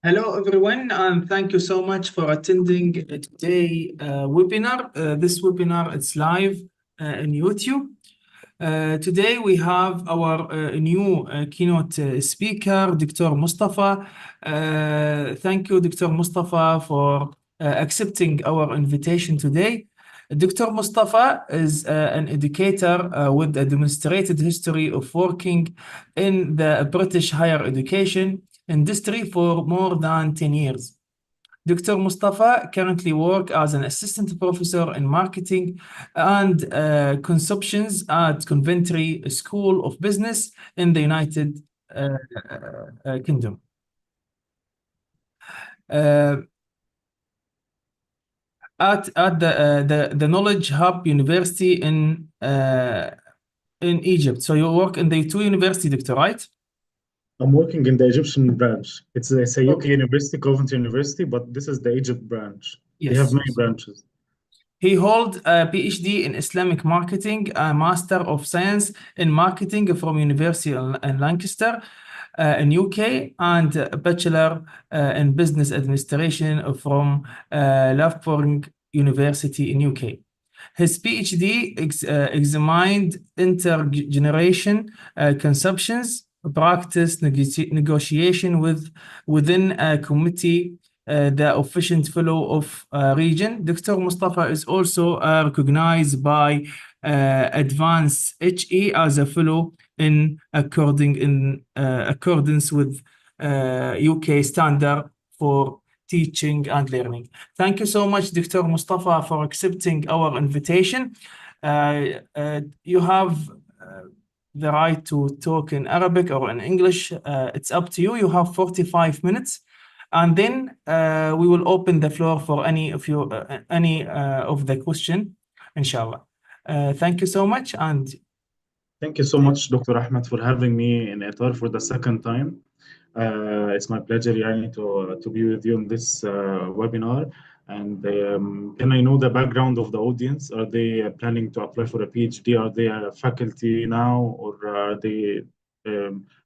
Hello, everyone, and thank you so much for attending today webinar. This webinar it's live in YouTube. Today we have our new keynote speaker, Dr. Mustafa. Thank you, Dr. Mustafa, for accepting our invitation today. Dr. Mustafa is an educator with a demonstrated history of working in the British higher education industry for more than 10 years. Dr. Mustafa currently works as an assistant professor in marketing and consumptions at Coventry School of Business in the United Kingdom. At the Knowledge Hub University in Egypt. So you work in the two university, Doctor, right? I'm working in the Egyptian branch. It's a UK university, Coventry University, but this is the Egypt branch. Yes. They have many branches. He holds a PhD in Islamic marketing, a Master of Science in Marketing from University in Lancaster in UK, and a Bachelor in Business Administration from Loughborough University in UK. His PhD examined intergeneration consumptions, practice negotiation within a committee, the efficient fellow of region. Dr. Mustafa is also recognized by Advanced HE as a fellow in accordance with UK standard for teaching and learning. Thank you so much, Dr. Mustafa, for accepting our invitation. You have the right to talk in Arabic or in English. It's up to you. You have 45 minutes. And then we will open the floor for any of the question, inshallah. Thank you so much. And thank you so much, Dr. Ahmed, for having me in ITAR for the second time. It's my pleasure, Yani, to be with you in this webinar. And can I know the background of the audience? Are they planning to apply for a PhD? Are they a faculty now, or are they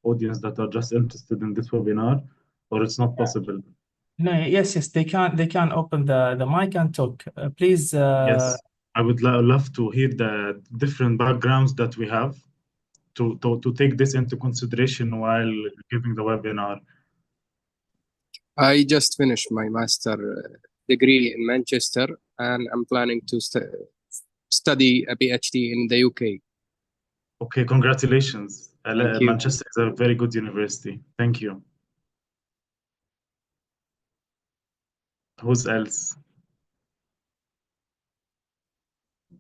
audience that are just interested in this webinar, or it's not possible? No, yes, they can open the mic and talk. Please. Yes, I would love to hear the different backgrounds that we have to take this into consideration while giving the webinar. I just finished my master degree in Manchester, and I'm planning to study a PhD in the UK. Okay, congratulations. Thank you. Manchester is a very good university. Thank you. Who's else?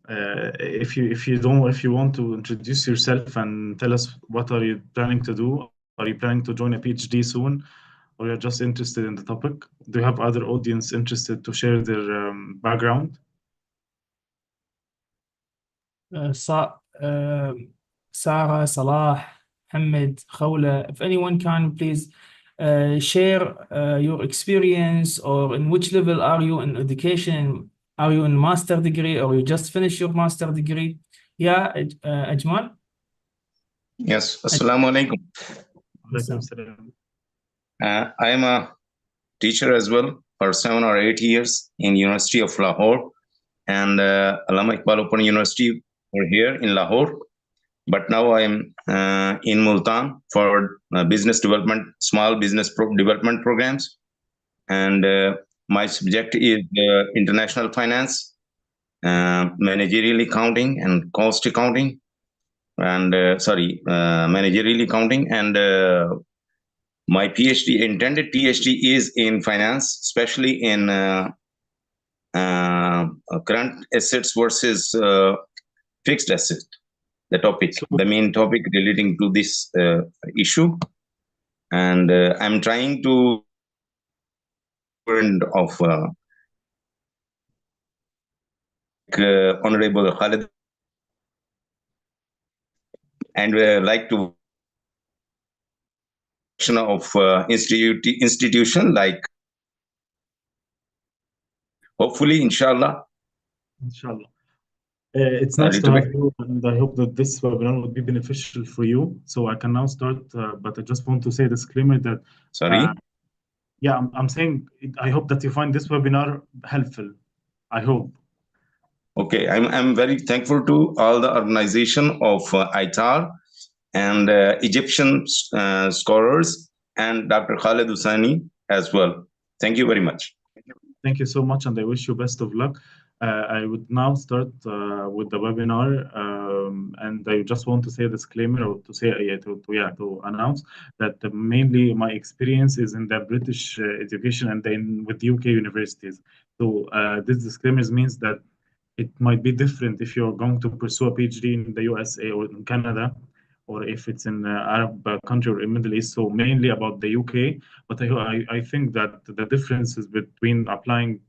If you want to introduce yourself and tell us what are you planning to do? Are you planning to join a PhD soon, or you're just interested in the topic? Do you have other audience interested to share their background? Sarah, Salah, Hamid, Khawla, if anyone can please share your experience, or in which level are you in education? Are you in master degree, or you just finished your master degree? Yeah, Ajmal? Yes, Assalamu alaikum. I am a teacher as well for 7 or 8 years in University of Lahore, and Allama Iqbal Open University over here in Lahore. But now I am in Multan for business development, small business development programs, and my subject is international finance, managerial accounting, and cost accounting, and managerial accounting, and my intended PhD is in finance, especially in current assets versus fixed assets. The main topic relating to this issue, and I'm trying to of Honorable Khalid, and like to of institution, like hopefully, inshallah. It's nice to have you, and I hope that this webinar would be beneficial for you. So I can now start, but I just want to say a disclaimer that Yeah, I'm saying I hope that you find this webinar helpful. I hope. Okay, I'm very thankful to all the organization of ITAR and Egyptian scholars and Dr. Khaled Hussaini as well. Thank you very much. Thank you so much, and I wish you best of luck. I would now start with the webinar, and I just want to say a disclaimer, or to say to announce that mainly my experience is in the British education and then with UK universities. So this disclaimer means that it might be different if you're going to pursue a PhD in the USA or in Canada, or if it's in Arab country or in Middle East. So mainly about the UK, but I think that the differences between applying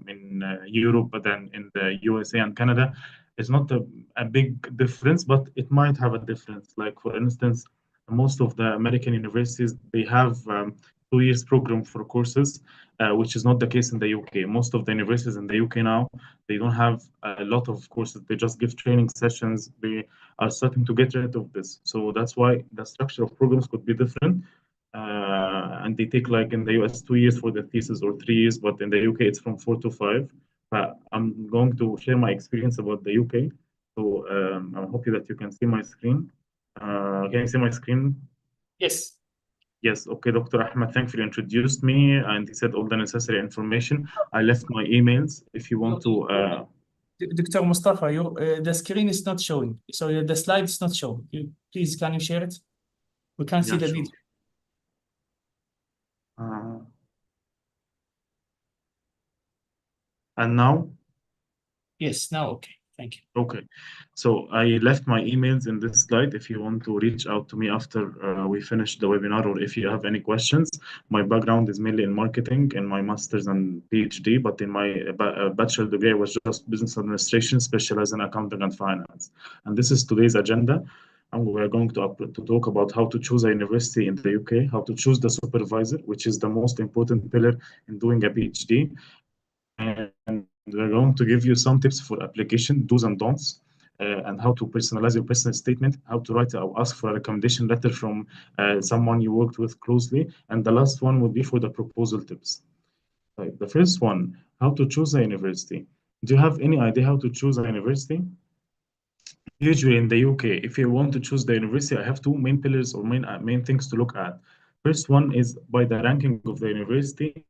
in Europe but then in the USA and Canada is not a big difference, but it might have a difference. Like for instance, most of the American universities, they have 2 years program for courses, which is not the case in the UK. Most of the universities in the UK now, they don't have a lot of courses. They just give training sessions. They are starting to get rid of this. So that's why the structure of programs could be different. And they take like in the US 2 years for the thesis or 3 years, but in the UK it's from 4 to 5. I'm going to share my experience about the UK. So I'm hoping that you can see my screen. Can you see my screen? Yes. Yes, okay, Dr. Ahmed, thankfully introduced me and he said all the necessary information. I left my emails if you want to. Dr. Mustafa, the screen is not showing, so the slide is not showing. Please, can you share it? We can't see Yeah, the sure. video. And now? Yes, now okay. Thank you. Okay, so I left my emails in this slide if you want to reach out to me after we finish the webinar, or if you have any questions. My background is mainly in marketing in my master's and PhD, but in my bachelor degree I was just business administration, specialized in accounting and finance. And this is today's agenda. And we're going to talk about how to choose a university in the UK, how to choose the supervisor, which is the most important pillar in doing a PhD. And we're going to give you some tips for application, do's and don'ts, and how to personalize your personal statement, how to write or ask for a recommendation letter from someone you worked with closely. And the last one would be for the proposal tips. Right. The first one, how to choose a university. Do you have any idea how to choose a university? Usually in the UK, if you want to choose the university, I have two main pillars or main things to look at. First one is by the ranking of the university,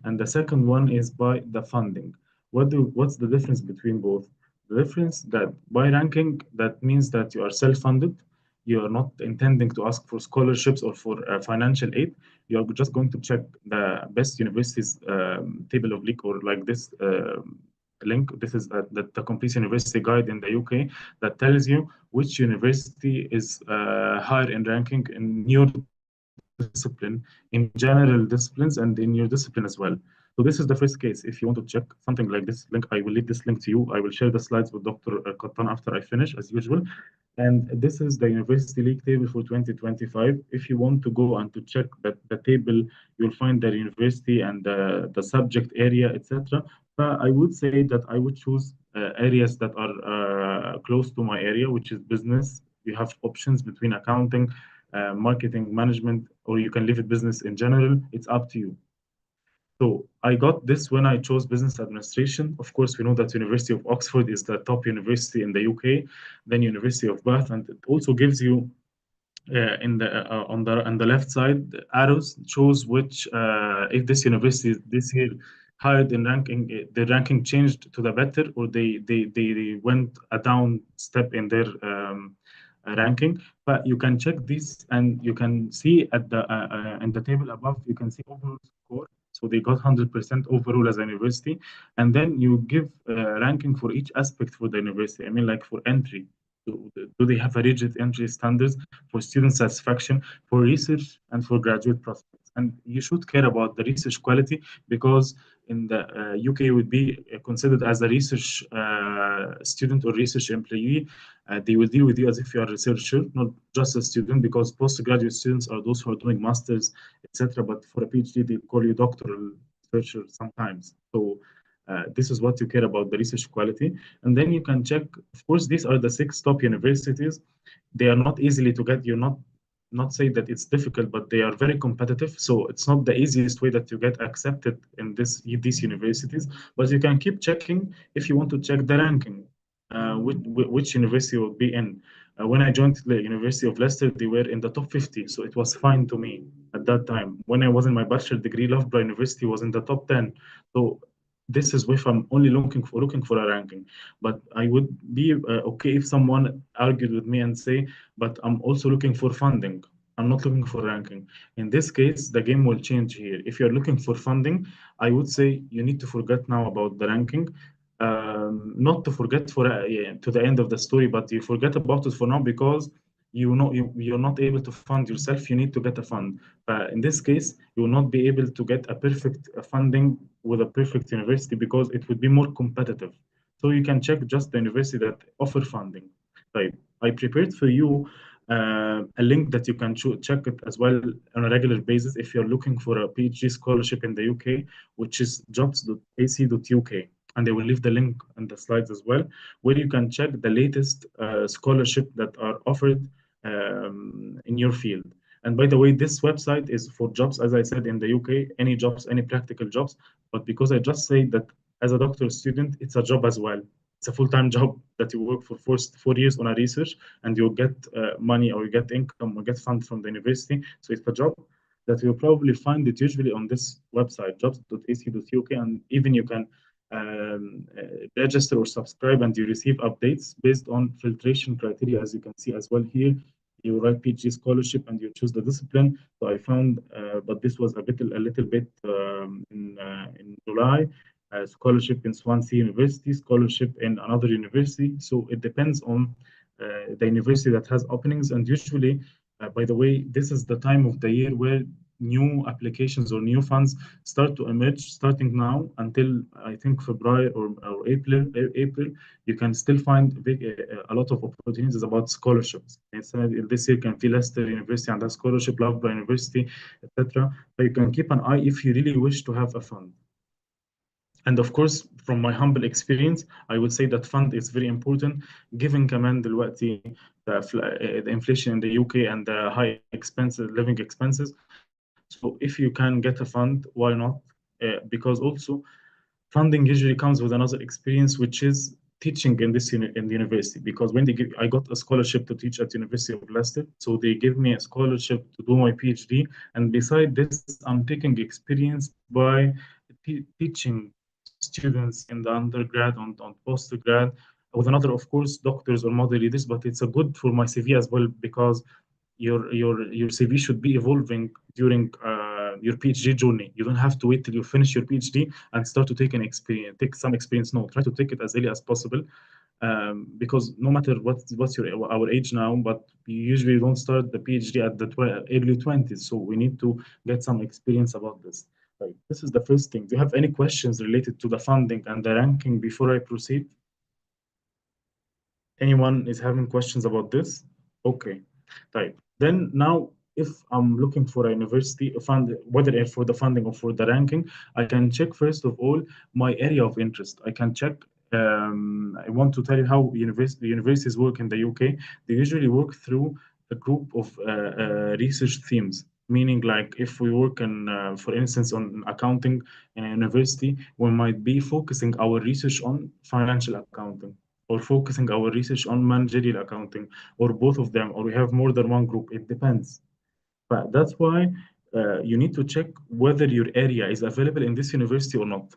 and the second one is by the funding. What's the difference between both? The difference that by ranking, that means that you are self-funded. You are not intending to ask for scholarships or for financial aid. You are just going to check the best universities table of league, or like this link. This is the complete university guide in the UK that tells you which university is higher in ranking in your discipline, in general disciplines, and in your discipline as well. So this is the first case. If you want to check something like this link, I will leave this link to you. I will share the slides with Dr. Qattan after I finish, as usual. And this is the University League table for 2025. If you want to go and to check the table, you'll find the university and the subject area, etc. But I would say that I would choose areas that are close to my area, which is business. You have options between accounting, marketing, management, or you can leave it business in general. It's up to you. So I got this when I chose business administration. Of course, we know that University of Oxford is the top university in the UK, then University of Bath, and it also gives you in the on the left side the arrows shows which if this university this year higher in ranking, the ranking changed to the better, or they went a down step in their ranking. But you can check this, and you can see at the in the table above, you can see overall score. So they got 100% overall as a university, and then you give ranking for each aspect for the university. I mean, like for entry, do they have a rigid entry standards, for student satisfaction, for research, and for graduate prospects? And you should care about the research quality, because in the UK would be considered as a research student or research employee. They will deal with you as if you are a researcher, not just a student, because postgraduate students are those who are doing masters, etc. But for a PhD, they call you doctoral researcher sometimes. So this is what you care about, the research quality. And then you can check, of course, these are the 6 top universities. They are not easily to get. You're not not say that it's difficult, but they are very competitive. So it's not the easiest way that you get accepted in these universities, but you can keep checking if you want to check the ranking, which university will be in. When I joined the University of Leicester, they were in the top 50, so it was fine to me at that time. When I was in my bachelor degree, Loughborough University was in the top 10. So this is if I'm only looking for a ranking. But I would be okay if someone argued with me and say, but I'm also looking for funding. I'm not looking for ranking. In this case, the game will change here. If you're looking for funding, I would say you need to forget now about the ranking. Not to forget for yeah, to the end of the story, but you forget about it for now because you're not able to fund yourself. You need to get a fund. In this case, you will not be able to get a perfect funding with a perfect university because it would be more competitive. So you can check just the university that offer funding. Right. I prepared for you a link that you can check it as well on a regular basis if you're looking for a PhD scholarship in the UK, which is jobs.ac.uk. And I will leave the link in the slides as well, where you can check the latest scholarship that are offered in your field. And by the way, this website is for jobs, as I said, in the UK, any jobs, any practical jobs. But because I just say that as a doctoral student, it's a job as well. It's a full-time job that you work for 4 years on a research, and you'll get money or you get income or get funds from the university. So it's a job that you'll probably find it usually on this website, jobs.ac.uk, and even you can register or subscribe and you receive updates based on filtration criteria, as you can see as well here. You write PhD scholarship and you choose the discipline. So I found, but this was a little bit in July. Scholarship in Swansea University, scholarship in another university. So it depends on the university that has openings. And usually, by the way, this is the time of the year where new applications or new funds start to emerge, starting now until I think February or April. You can still find a lot of opportunities about scholarships. And this year can be Leicester University and a scholarship, Loughborough University, etc. So you can keep an eye if you really wish to have a fund. And of course, from my humble experience, I would say that fund is very important, given كمان دلوقتي the inflation in the UK and the high expenses, living expenses. So if you can get a fund, why not? Because also funding usually comes with another experience, which is teaching in the university. Because when I got a scholarship to teach at University of Leicester, so they give me a scholarship to do my PhD, and beside this, I'm taking experience by teaching students in the undergrad on postgrad with another, of course, doctors or model leaders. But it's a good for my CV as well because your CV should be evolving during your PhD journey. You don't have to wait till you finish your PhD and start to take some experience. No, try to take it as early as possible, because no matter what's our age now, but we usually don't start the PhD at the early 20s. So we need to get some experience about this. Right. This is the first thing. Do you have any questions related to the funding and the ranking before I proceed? Anyone is having questions about this? Okay. Right. Then now, if I'm looking for a university fund, whether for the funding or for the ranking, I can check first of all my area of interest. I can check. I want to tell you how universities work in the UK. They usually work through a group of research themes. Meaning, like if we work in, for instance, on accounting in a university, we might be focusing our research on financial accounting, or focusing our research on managerial accounting, or both of them, or we have more than one group. It depends. But that's why you need to check whether your area is available in this university or not.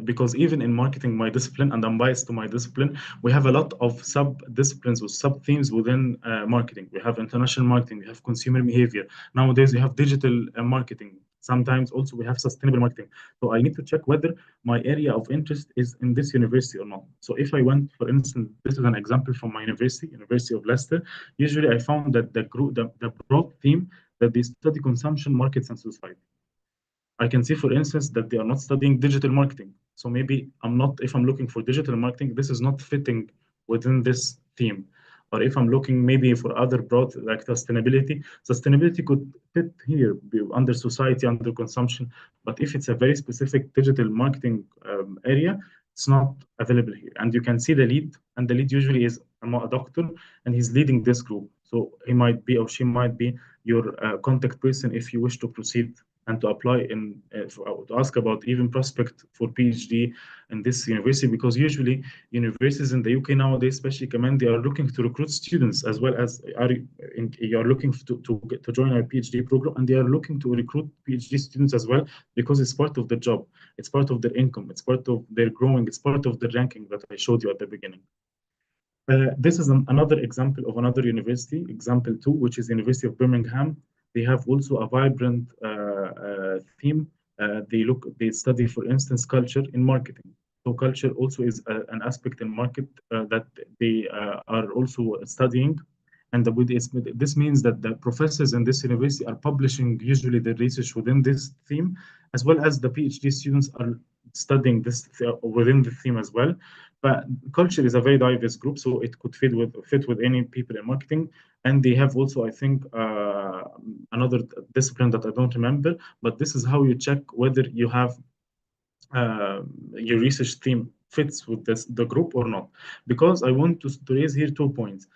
Because even in marketing, my discipline, and I'm biased to my discipline, we have a lot of sub-disciplines or sub-themes within marketing. We have international marketing, we have consumer behavior. Nowadays, we have digital marketing. Sometimes also we have sustainable marketing. So I need to check whether my area of interest is in this university or not. So if I went, for instance, this is an example from my university, University of Leicester. Usually I found that the broad theme that they study consumption, markets, and society. I can see, for instance, that they are not studying digital marketing. So maybe if I'm looking for digital marketing, this is not fitting within this theme. Or if I'm looking maybe for other broad, like sustainability could fit here under society, under consumption. But if it's a very specific digital marketing area, it's not available here. And you can see the lead, and the lead usually is a doctor, and he's leading this group. So he might be or she might be your contact person if you wish to proceed and to apply to ask about even prospect for PhD in this university, because usually universities in the UK nowadays, especially Kaman, they are looking to recruit students as well as you are looking to join our PhD program, and they are looking to recruit PhD students as well, because it's part of the job, it's part of their income, it's part of their growing, it's part of the ranking that I showed you at the beginning. This is another example of another university, example two, which is University of Birmingham. They have also a vibrant theme. They study, for instance, culture in marketing. So culture also is an aspect in market that they are also studying. And this means that the professors in this university are publishing usually their research within this theme, as well as the PhD students are studying this within the theme as well. But culture is a very diverse group, so it could fit with any people in marketing. And they have also, I think, another discipline that I don't remember, but this is how you check whether you have your research theme fits with the group or not. Because I want to raise here 2 points.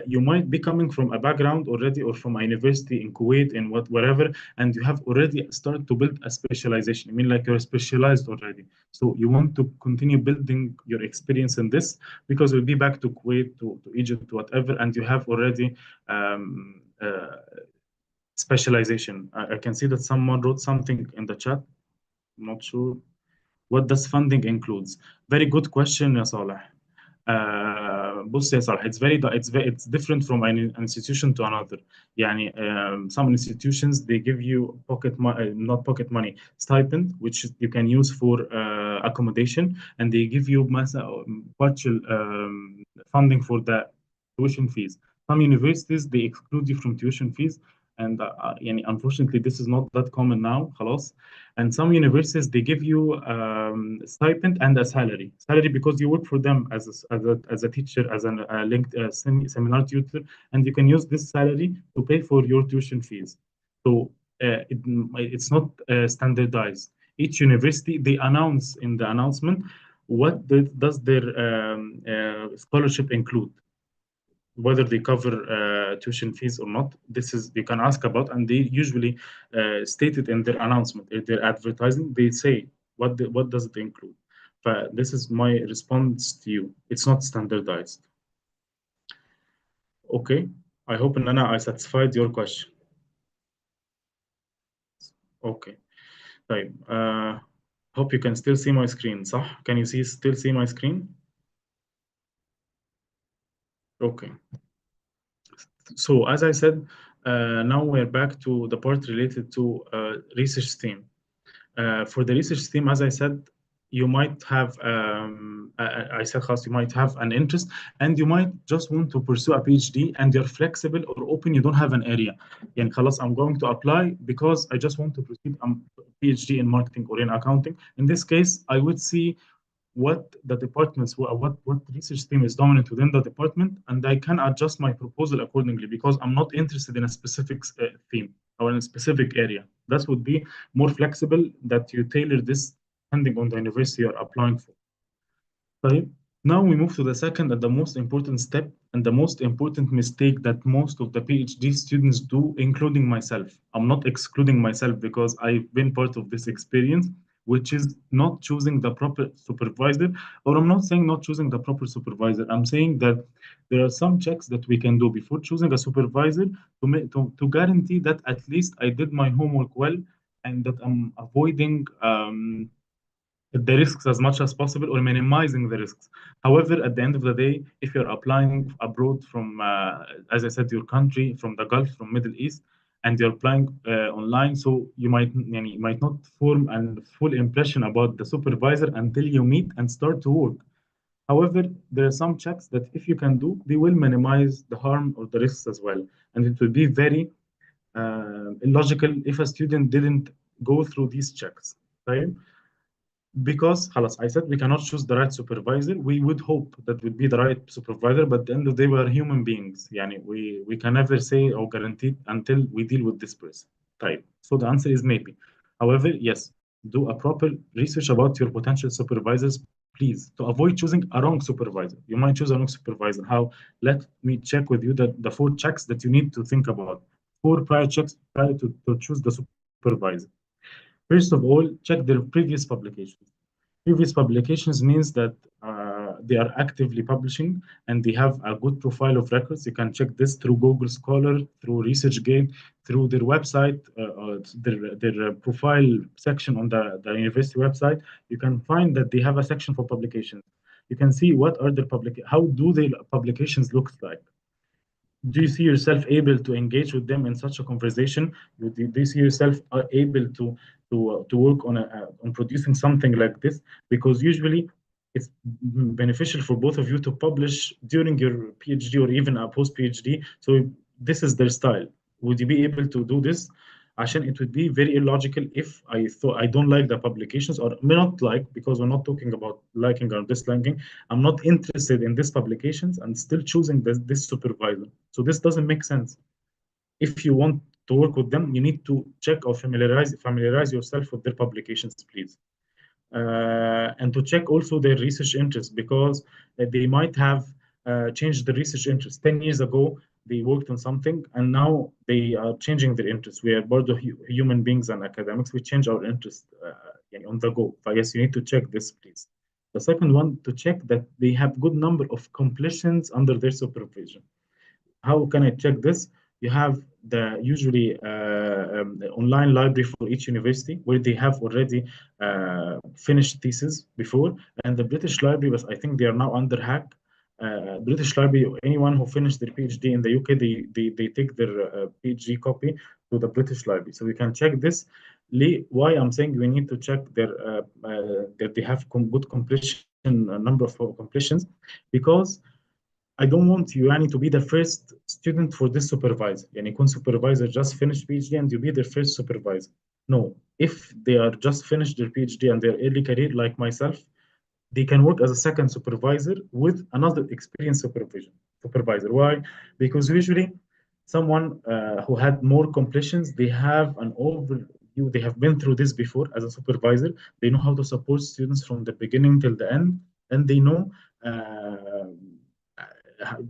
You might be coming from a background already, or from a university in Kuwait, in whatever, and you have already started to build a specialization. I mean, like, you're specialized already. So you want to continue building your experience in this, because you'll be back to Kuwait, to Egypt, to whatever, and you have already specialization. I can see that someone wrote something in the chat. I'm not sure. What does funding includes? Very good question, يا صالح. بص يا صالح, it's different from an institution to another. يعني some institutions, they give you not pocket money, stipend, which you can use for accommodation, and they give you partial funding for the tuition fees. Some universities, they exclude you from tuition fees, and unfortunately this is not that common now, خلاص. And some universities, they give you stipend and a salary because you work for them as a teacher, as a linked seminar tutor, and you can use this salary to pay for your tuition fees. So it's not standardized. Each university, they announce in the announcement what does their scholarship include, whether they cover tuition fees or not. This is, you can ask about, and they usually state it in their announcement, in their advertising. They say what does it include. But this is my response to you. It's not standardized. Okay, I hope ان I satisfied your question. Okay, طيب. Hope you can still see my screen, صح? Can you still see my screen? Okay. So as I said, now we're back to the part related to research team. For the research team, as I said, you might have, I said, you might have an interest, and you might just want to pursue a PhD, and you're flexible or open, you don't have an area. يعني خلاص, I'm going to apply because I just want to proceed PhD in marketing or in accounting. In this case, I would see what the departments, what research team is dominant within the department, and I can adjust my proposal accordingly, because I'm not interested in a specific theme or in a specific area. That would be more flexible, that you tailor this depending on the university you're applying for. Right? Now we move to the second and the most important step, and the most important mistake that most of the PhD students do, including myself. I'm not excluding myself, because I've been part of this experience, which is not choosing the proper supervisor. Or I'm not saying not choosing the proper supervisor. I'm saying that there are some checks that we can do before choosing a supervisor to guarantee that at least I did my homework well, and that I'm avoiding the risks as much as possible, or minimizing the risks. However, at the end of the day, if you're applying abroad from, as I said, your country, from the Gulf, from Middle East, and you're applying online, so you might not form a full impression about the supervisor until you meet and start to work. However, there are some checks that if you can do, they will minimize the harm or the risks as well. And it will be very illogical if a student didn't go through these checks, right? Because خلاص, I said we cannot choose the right supervisor. We would hope that would be the right supervisor, but at the end of the day, we are human beings. يعني we can never say or guarantee until we deal with this person. طيب. So the answer is maybe. However, yes, do a proper research about your potential supervisors please, to avoid choosing a wrong supervisor. You might choose a wrong supervisor. How? Let me check with you the 4 checks that you need to think about. 4 prior checks prior to choose the supervisor. First of all, check their previous publications. Previous publications means that they are actively publishing and they have a good profile of records. You can check this through Google Scholar, through ResearchGate, through their website, their profile section on the university website. You can find that they have a section for publications. You can see what are their how do their publications look like. Do you see yourself able to engage with them in such a conversation? Do you see yourself able to work on producing something like this? Because usually it's beneficial for both of you to publish during your PhD or even a post PhD. So this is their style. Would you be able to do this? عشان it would be very illogical if I thought I don't like the publications or may not like, because we're not talking about liking or disliking. I'm not interested in these publications and still choosing this supervisor. So this doesn't make sense. If you want to work with them, you need to check or familiarize yourself with their publications, please. And to check also their research interests, because they might have changed the research interests. 10 years ago, they worked on something and now they are changing their interests. We are both human beings and academics. We change our interests on the go. So yes, you need to check this, please. The second one, to check that they have good number of completions under their supervision. How can I check this? You have the usually online library for each university where they have already finished thesis before, and the British Library, but I think they are now under hack. British Library, anyone who finished their PhD in the UK, they take their PhD copy to the British Library. So we can check this. Why I'm saying we need to check that they have good completion, number of completions, because I don't want you to be the first student for this supervisor. يكون supervisor just finished PhD and you be their first supervisor. No, if they are just finished their PhD and their early career like myself, they can work as a second supervisor with another experienced supervisor. Why? Because usually someone who had more completions, they have an overview. They have been through this before as a supervisor. They know how to support students from the beginning till the end, and they know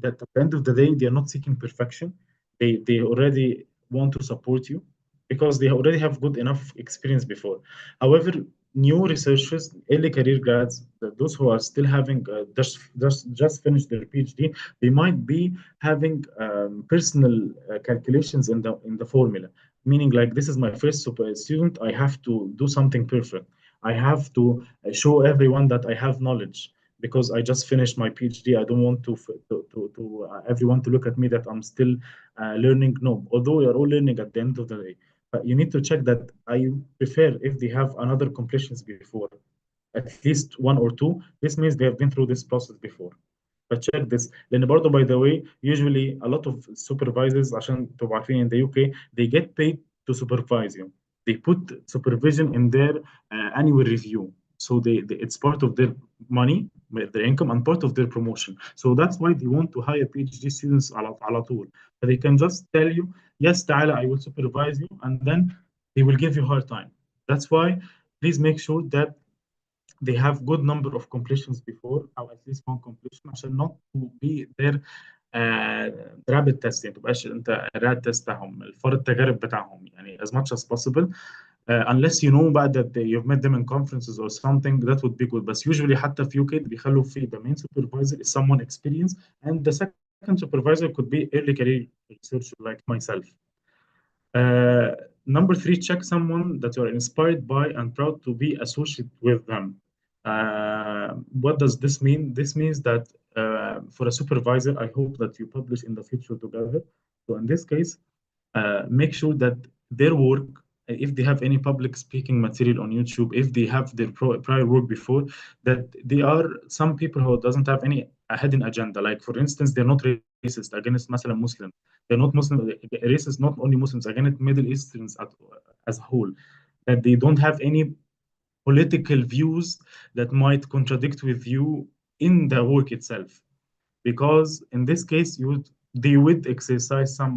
that at the end of the day, they are not seeking perfection. They already want to support you because they already have good enough experience before. However, new researchers, early career grads, those who are still having just finished their PhD, they might be having personal calculations in the formula. Meaning, like, this is my first student, I have to do something perfect. I have to show everyone that I have knowledge because I just finished my PhD. I don't want to everyone to look at me that I'm still learning. No, although we are all learning at the end of the day. But you need to check that. I prefer if they have another completions before, at least 1 or 2. This means they have been through this process before. But check this. لأن برضه, by the way, usually a lot of supervisors, عشان تبقوا عارفين, in the UK, they get paid to supervise you. They put supervision in their annual review. So it's part of their money, their income, and part of their promotion. So that's why they want to hire PhD students على طول. So they can just tell you, yes, تعالى, I will supervise you, and then they will give you a hard time. That's why please make sure that they have good number of completions before, or at least 1 completion, عشان not to be their rapid test. يعني تبقاش انت rat test بتاعهم، الفار التجارب بتاعهم، يعني as much as possible. Unless you know بقى that you've met them in conferences or something, that would be good. But usually حتى في UK بيخلوا في the main supervisor is someone experienced, and the second supervisor could be early career researcher like myself. Number 3, check someone that you are inspired by and proud to be associated with them. What does this mean? This means that for a supervisor, I hope that you publish in the future together. So in this case, make sure that their work, if they have any public speaking material on YouTube, if they have their prior work before, that they are some people who doesn't have any hidden agenda. Like, for instance, they're not racist against مثلا Muslim. They're not Muslim racist, not only Muslims, against Middle Easterns as a whole. That they don't have any political views that might contradict with you in the work itself. Because in this case, they might exercise some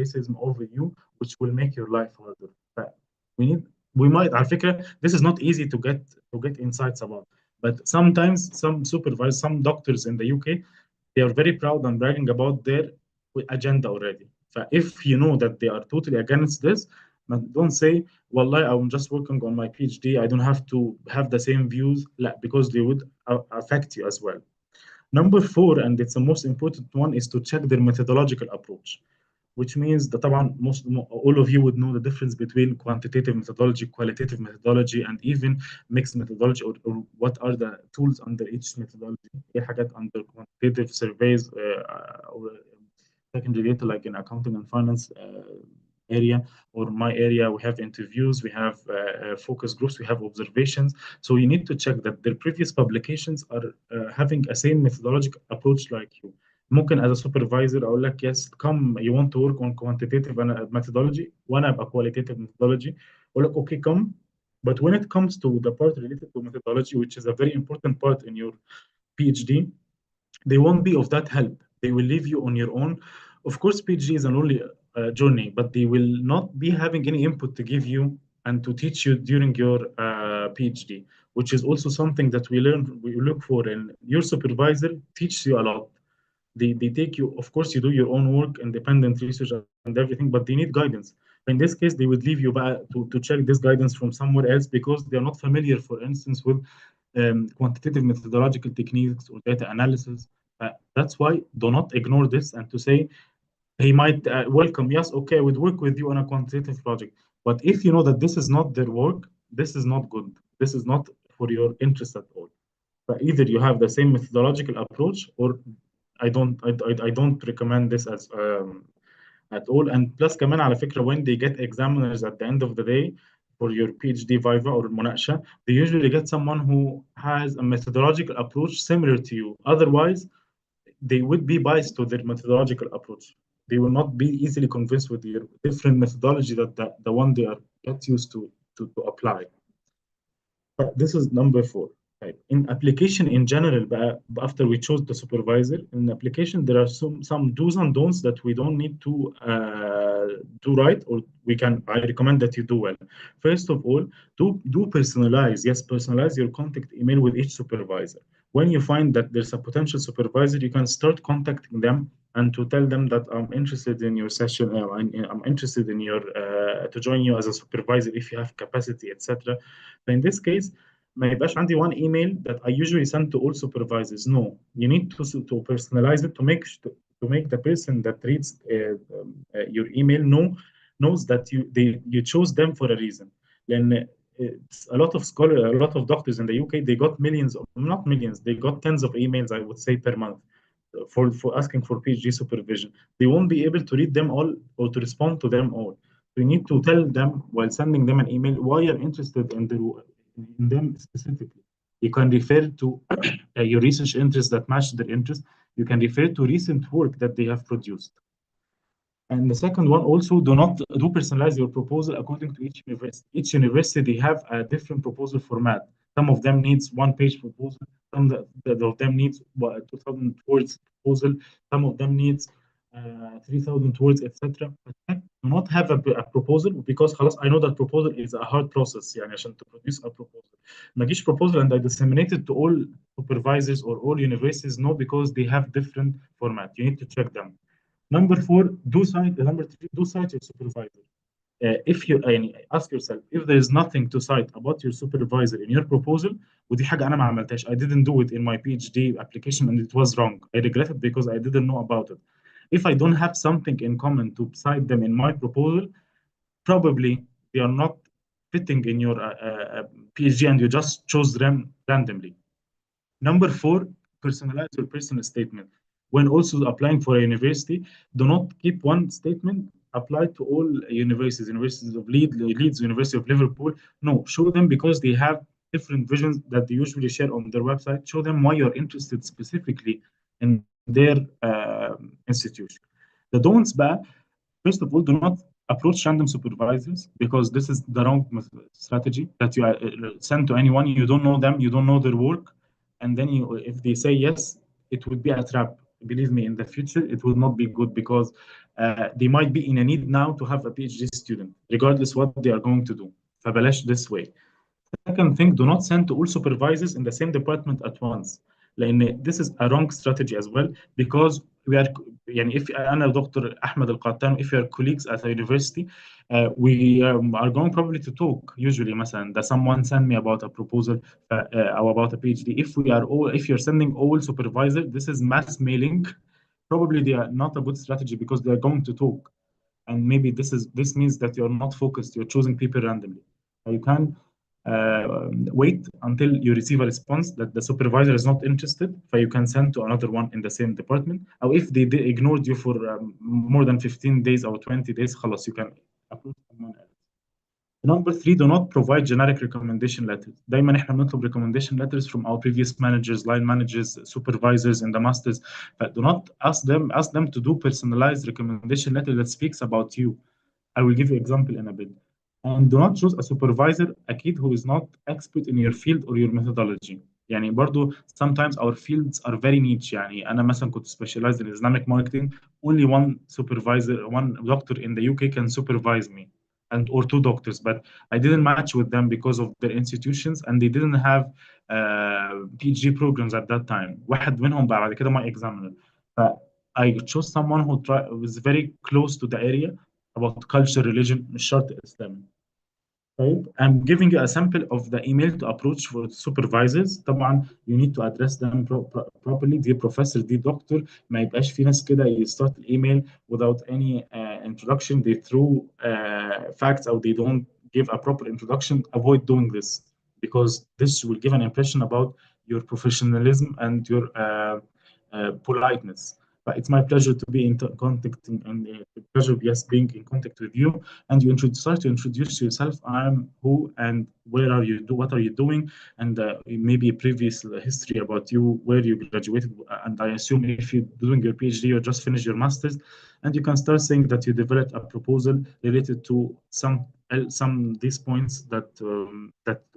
racism over you, which will make your life harder. But we need we might, على فكرة, this is not easy to get insights about. But sometimes some supervisors, some doctors in the UK, they are very proud and bragging about their agenda already. If you know that they are totally against this, don't say, Wallah, I'm just working on my PhD. I don't have to have the same views, because they would affect you as well. Number 4, and it's the most important one, is to check their methodological approach, which means that طبعا all of you would know the difference between quantitative methodology, qualitative methodology, and even mixed methodology, or what are the tools under each methodology. ايه حاجات under quantitative surveys, or secondary data, like in accounting and finance area, or my area, we have interviews, we have focus groups, we have observations. So you need to check that their previous publications are having a same methodological approach like you. ممكن as a supervisor اقول لك yes, come, you want to work on quantitative methodology وانا ابقى qualitative methodology, اقول لك okay, come. But when it comes to the part related to methodology, which is a very important part in your PhD, they won't be of that help. They will leave you on your own. Of course, PhD is an only journey, but they will not be having any input to give you and to teach you during your PhD, which is also something that we look for. And your supervisor teaches you a lot. They take you, of course, you do your own work, independent research and everything, but they need guidance. In this case, they would leave you back to check this guidance from somewhere else, because they are not familiar, for instance, with quantitative methodological techniques or data analysis. That's why do not ignore this, and to say he might welcome, yes, okay, I would work with you on a quantitative project. But if you know that this is not their work, this is not good. This is not for your interest at all. But either you have the same methodological approach, or I don't recommend this as at all. And plus كمان على فكرة, when they get examiners at the end of the day for your PhD viva or مناقشة, they usually get someone who has a methodological approach similar to you. Otherwise, they would be biased to their methodological approach. They will not be easily convinced with your different methodology that the one they are get used to apply. This is number 4. In application in general, after we chose the supervisor, in application there are some do's and don'ts that we don't need to do right, or I recommend that you do well. First of all, do personalize. Yes, personalize your contact email with each supervisor. When you find that there's a potential supervisor, you can start contacting them and to tell them that I'm interested in your session, I'm interested in your to join you as a supervisor if you have capacity, etc. In this case, ما يبقاش عندي one email that I usually send to all supervisors. No, you need to personalize it to make the person that reads your email knows that you chose them for a reason. لأن a lot of doctors in the UK, they got not millions, they got tens of emails, I would say, per month for asking for PhD supervision. They won't be able to read them all or to respond to them all. So you need to tell them while sending them an email why you're interested in them specifically. You can refer to your research interests that match their interest. You can refer to recent work that they have produced. And the second one, also, do personalize your proposal according to each university. Each university, they have a different proposal format. Some of them needs one-page proposal. Some of them needs 2,000 words proposal. Some of them needs 3,000 words, etc. Do not have a proposal, because خلاص I know that proposal is a hard process. يعني عشان to produce a proposal. ما جيش proposal and I disseminate it to all supervisors or all universities. No, because they have different format. You need to check them. Number 4, number 3, do cite your supervisor. If you ask yourself if there is nothing to cite about your supervisor in your proposal, ودي حاجة أنا ما عملتهاش. I didn't do it in my PhD application and it was wrong. I regret it because I didn't know about it. If I don't have something in common to cite them in my proposal, probably they are not fitting in your PhD and you just chose them randomly. Number 4, personalize your personal statement. When also applying for a university, do not keep one statement applied to all universities of Leeds, University of Liverpool. No, show them, because they have different visions that they usually share on their website. Show them why you're interested specifically in their institution. The don'ts, first of all, do not approach random supervisors, because this is the wrong strategy, that you send to anyone. You don't know them, you don't know their work, and then if they say yes, it would be a trap. Believe me, in the future, it will not be good, because they might be in a need now to have a PhD student, regardless what they are going to do. فبلاش this way. Second thing, do not send to all supervisors in the same department at once. لأن this is a wrong strategy as well, because we are يعني if أنا دكتور أحمد القطان, if you are colleagues at a university, we are going probably to talk usually مثلا that someone sent me about a proposal or about a PhD. If you're sending all supervisors, this is mass mailing. Probably they are not a good strategy because they are going to talk, and maybe this means that you're not focused. You're choosing people randomly. You can wait until you receive a response that the supervisor is not interested, so you can send to another one in the same department. Or if they ignored you for more than 15 days or 20 days, خلاص, you can approve someone else. Number 3, do not provide generic recommendation letters. دايما احنا بنطلب recommendation letters from our previous managers, line managers, supervisors in the masters. But do not ask them to do personalized recommendation letter that speaks about you. I will give you example in a bit. And do not choose a supervisor أكيد who is not expert in your field or your methodology. يعني برضو sometimes our fields are very niche. يعني أنا مثلا كنت specialized in Islamic marketing. Only one supervisor, one doctor in the UK can supervise me, or 2 doctors, but I didn't match with them because of their institutions, and they didn't have PhD programs at that time. واحد منهم بعد كده my examiner. I chose someone who was very close to the area about culture, religion, مش شرط إسلام. طيب, I'm giving you a sample of the email to approach for supervisors. طبعا you need to address them properly. دي professor, دي doctor. ما يبقاش في ناس كده يستart الايميل without any introduction. They throw facts or they don't give a proper introduction. Avoid doing this, because this will give an impression about your professionalism and your politeness. But it's my pleasure to be in contacting and pleasure, yes, being in contact with you. And you start to introduce yourself. I'm who and where are you? What are you doing? And maybe a previous history about you, where you graduated. And I assume if you're doing your PhD or just finished your master's, and you can start saying that you developed a proposal related to some these points that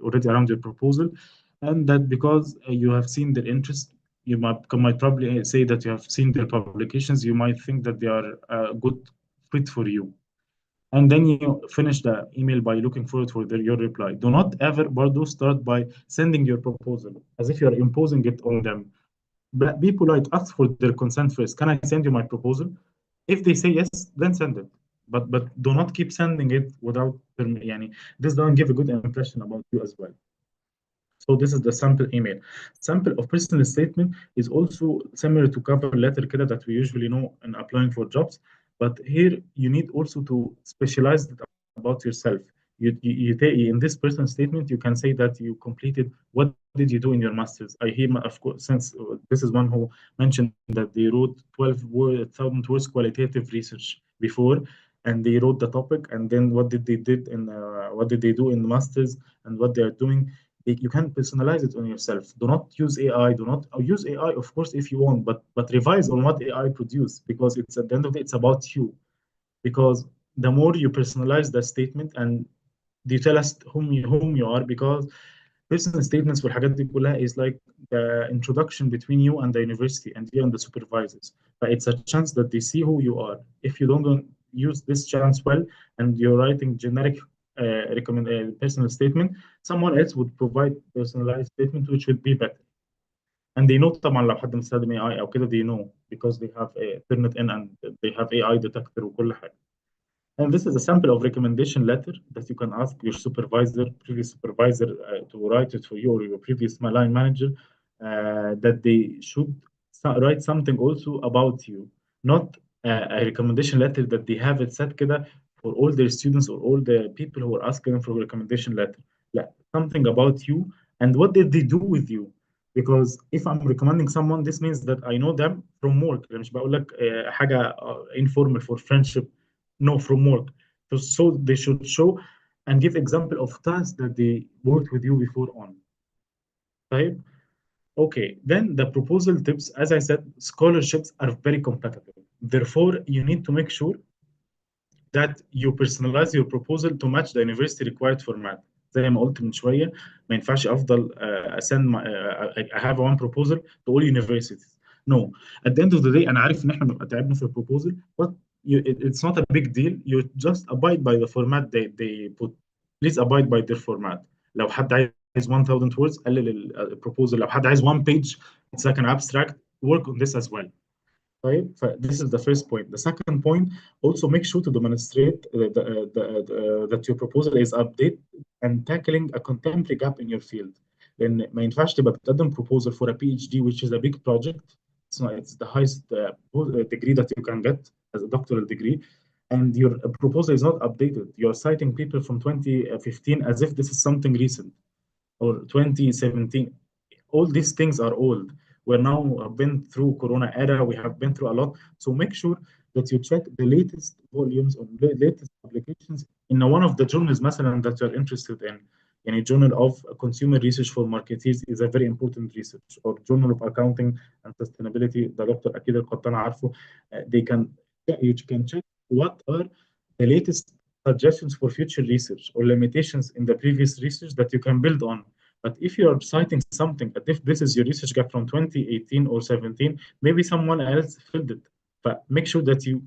already around your proposal, and that because you have seen their interest. You might probably say that you have seen their publications. You might think that they are a good fit for you. And then you finish the email by looking forward for your reply. Do not ever, Bardo, start by sending your proposal as if you are imposing it on them. But be polite, ask for their consent first. Can I send you my proposal? If they say yes, then send it. But do not keep sending it without يعني, this doesn't give a good impression about you as well. So this is the sample email. Sample of personal statement is also similar to cover letter كده that we usually know in applying for jobs. But here you need also to specialize about yourself. In this personal statement, you can say that you completed, what did you do in your master's? I hear, of course, since this is one who mentioned that they wrote 12,000 words qualitative research before, and they wrote the topic, and then what did they do in the master's, and what they are doing. You can personalize it on yourself. Do not use AI. Do not use AI, of course, if you want, but revise on what AI produce, because it's at the end of the day, it's about you. Because the more you personalize the statement and you tell us whom you are, because personal statements والحاجات دي كلها is like the introduction between you and the university and you and the supervisors. But it's a chance that they see who you are. If you don't use this chance well and you're writing generic personal statement, someone else would provide personalized statement which would be better. And they know طبعا لو حد مستخدم AI أو كده, they know because they have a Turnitin and they have AI detector وكل حاجة. And this is a sample of recommendation letter that you can ask your previous supervisor to write it for you, or your previous line manager, that they should write something also about you, not a recommendation letter that they have it set كده for all their students or all the people who are asking for a recommendation letter. لا, something about you and what did they do with you. Because if I'm recommending someone, this means that I know them from work. مش بقول لك حاجة informal for friendship. No, from work. So they should show and give example of tasks that they worked with you before on. Right? Okay, then the proposal tips, as I said, scholarships are very competitive. Therefore, you need to make sure that you personalize your proposal to match the university required format. زي ما قلت من شوية, ما ينفعش أفضل أسند I have one proposal to all universities. No, at the end of the day, أنا عارف إن إحنا بنبقى تعبنا في البروبوزل, but it's not a big deal. You just abide by the format they put. please abide by their format. لو حد عايز 1000 words قلل البروبوزل. لو حد عايز one page it's like an abstract, work on this as well. طيب, this is the first point. The second point, also make sure to demonstrate that your proposal is updated and tackling a contemporary gap in your field. لأن ما ينفعش تبقى بتقدم proposal for a PhD which is a big project. It's the highest degree that you can get as a doctoral degree, and your proposal is not updated. You're citing people from 2015 as if this is something recent, or 2017. All these things are old. We're now been through Corona era. We have been through a lot. So make sure that you check the latest volumes or the latest publications in one of the journals مثلا that you're interested in. يعني Journal of Consumer Research for Marketeers is a very important research, or Journal of Accounting and Sustainability. ده دكتور أكيد القطان عارفه. You can check what are the latest suggestions for future research or limitations in the previous research that you can build on. But if you are citing something, if this is your research gap from 2018 or 17, maybe someone else filled it. But make sure that you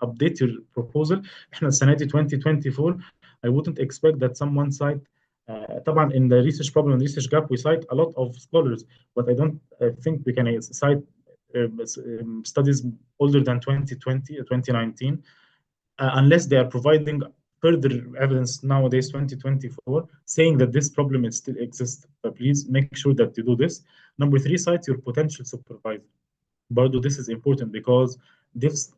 update your proposal. احنا السنة دي 2024. I wouldn't expect that someone cite طبعا in the research problem and research gap we cite a lot of scholars, but I don't think we can cite studies older than 2020 or 2019 unless they are providing further evidence nowadays 2024 saying that this problem is still exists. But please make sure that you do this. Number 3, cite your potential supervisor. برضو this is important because this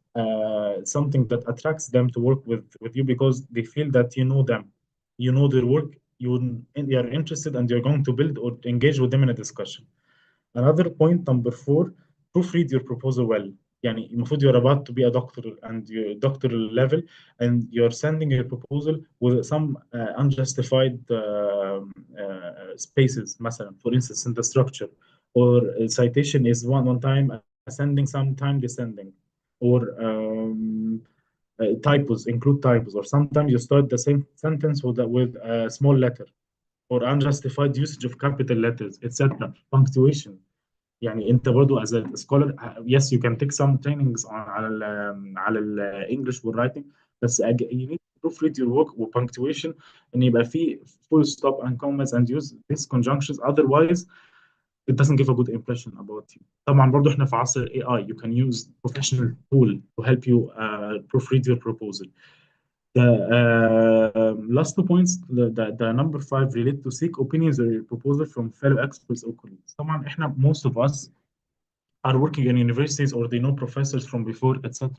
something that attracts them to work with you because they feel that you know them, you know their work, you are interested, and you're going to build or engage with them in a discussion. Another point, number 4, proofread your proposal well. يعني المفروض you're about to be a doctor and you're doctoral level and you're sending your proposal with some unjustified spaces مثلا, for instance in the structure, or citation is one time ascending, sometime descending, or typos, include typos, or sometimes you start the same sentence with a small letter, or unjustified usage of capital letters, etc. Punctuation. يعني انت برضو as a scholar, yes you can take some trainings on على ال English والwriting, بس you need to proofread your work with punctuation, ان يبقى في full stop and commas and use these conjunctions, otherwise it doesn't give a good impression about you. طبعا برضو احنا في عصر AI, you can use professional tool to help you proofread your proposal. The last 2 points, the number 5 relate to seek opinions or proposal from fellow experts or colleagues. طبعا احنا most of us are working in universities or they know professors from before, etc.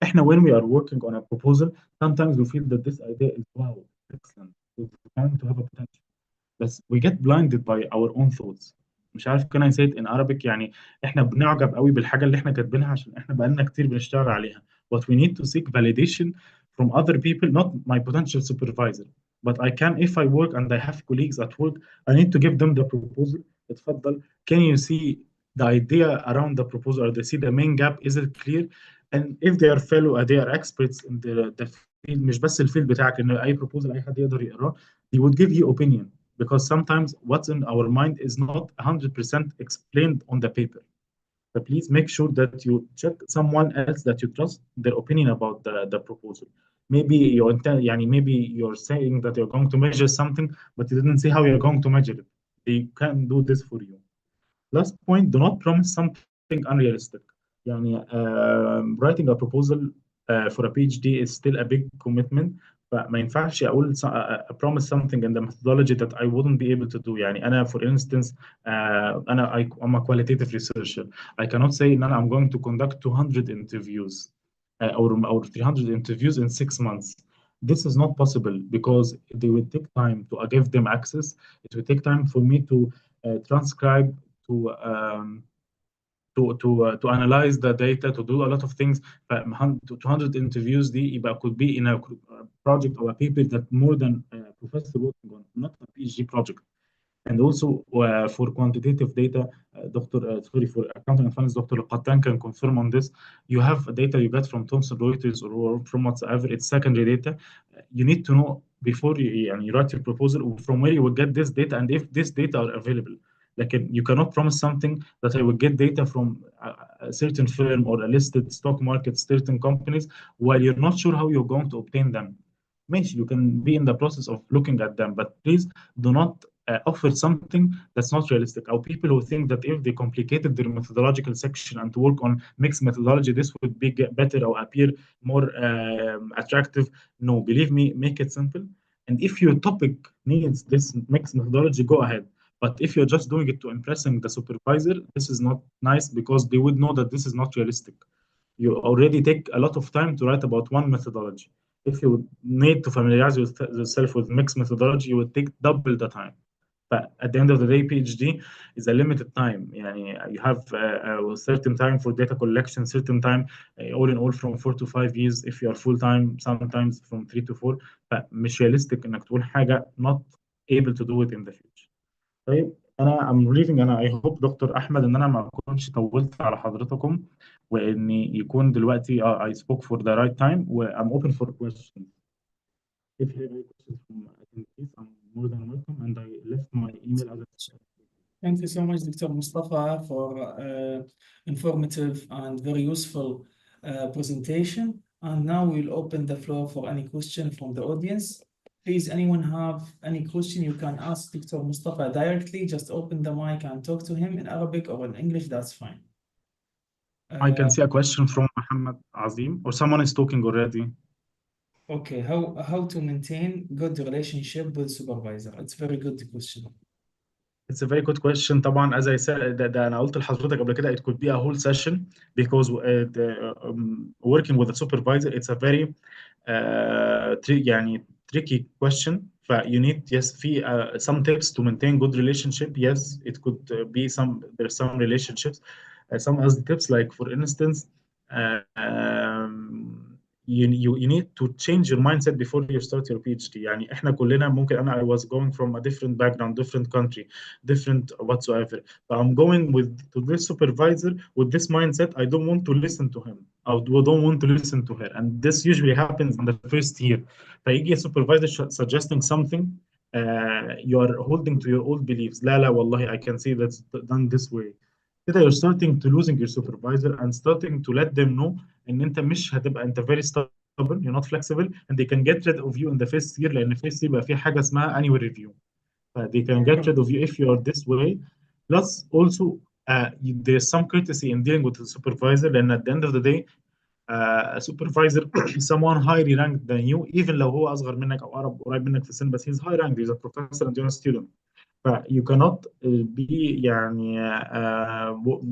احنا when we are working on a proposal, sometimes we feel that this idea is wow, excellent, it's going to have a potential. But we get blinded by our own thoughts. مش عارف can I say it in Arabic, يعني احنا بنعجب قوي بالحاجه اللي احنا كاتبينها عشان احنا بقالنا كتير بنشتغل عليها. But we need to seek validation from other people, not my potential supervisor. But I can, if I work and I have colleagues at work, I need to give them the proposal. اتفضل, can you see the idea around the proposal, or they see the main gap, is it clear? And if they are fellow, they are experts in the field, مش بس الفيلد بتاعك, ان اي proposal اي حد يقدر يقراه, they would give you opinion. Because sometimes what's in our mind is not 100% explained on the paper. But please make sure that you check someone else that you trust, their opinion about the proposal. Maybe maybe you're saying that you're going to measure something, but you didn't say how you're going to measure it. They can do this for you. Last point, do not promise something unrealistic. Writing a proposal for a PhD is still a big commitment. فما ينفعش اقول promise something in the methodology that I wouldn't be able to do. يعني انا for instance I'm a qualitative researcher. I cannot say ان I'm going to conduct 200 interviews or 300 interviews in 6 months. This is not possible because they will take time to give them access. It will take time for me to transcribe, to analyze the data, to do a lot of things. 200 interviews دي يبقى could be in a project or a paper that more than a professor working on, not a PhD project. And also for quantitative data, for accounting and finance, Dr. Qattan can confirm on this. You have data you get from Thomson Reuters or from whatsoever, it's secondary data. You need to know before you write your proposal from where you will get this data and if this data are available. Like you cannot promise something that I will get data from a certain firm or a listed stock market, certain companies, while you're not sure how you're going to obtain them. ماشي you can be in the process of looking at them, but please do not offer something that's not realistic. Or people who think that if they complicated their methodological section and to work on mixed methodology, this would be better or appear more attractive. No, believe me, make it simple. And if your topic needs this mixed methodology, go ahead. But if you're just doing it to impressing the supervisor, this is not nice because they would know that this is not realistic. You already take a lot of time to write about one methodology. If you need to familiarize yourself with mixed methodology, you would take double the time. But at the end of the day, PhD is a limited time. You have a certain time for data collection, certain time, all in all, from 4 to 5 years. If you are full time, sometimes from 3 to 4. فمش realistic انك تقول حاجه not able to do it in the future. طيب انا I'm leaving. انا I hope دكتور احمد ان انا ما اكونش طولت على حضرتكم واني يكون دلوقتي I spoke for the right time و I'm open for questions. If you have any questions from attendees, I'm more than welcome, and I left my email address. Thank you so much, Dr. Mustafa, for informative and very useful presentation. And now we'll open the floor for any question from the audience. Please, anyone have any question, you can ask Dr. Mustafa directly. Just open the mic and talk to him in Arabic or in English, that's fine. I can see a question from Muhammad Azim, or someone is talking already. Okay, how to maintain good relationship with supervisor? It's very good question. It's a very good question. طبعا as I said, ده أنا قلت لحضرتك قبل كده, it could be a whole session because working with a supervisor, it's a very يعني tricky question. You need, yes, في some tips to maintain good relationship. Yes, it could be there's some relationships, some as tips, like for instance, you need to change your mindset before you start your PhD. يعني احنا كلنا ممكن I was going from a different background, different country, different whatsoever. But I'm going to this supervisor with this mindset. I don't want to listen to him. I don't want to listen to her. And this usually happens in the first year. فيجي a supervisor suggesting something, you are holding to your old beliefs. لا والله I can see that's done this way. كده you're starting to losing your supervisor and starting to let them know ان انت مش هتبقى انت very stubborn, you're not flexible, and they can get rid of you in the first year. لان first year بقى في حاجه اسمها annual review. They can get rid of you if you are this way. Plus also there's some courtesy in dealing with the supervisor, and at the end of the day a supervisor is someone highly ranked than you, even لو هو اصغر منك او قريب منك في السن, بس he's high ranked, he's a professor and you're a student. You cannot be يعني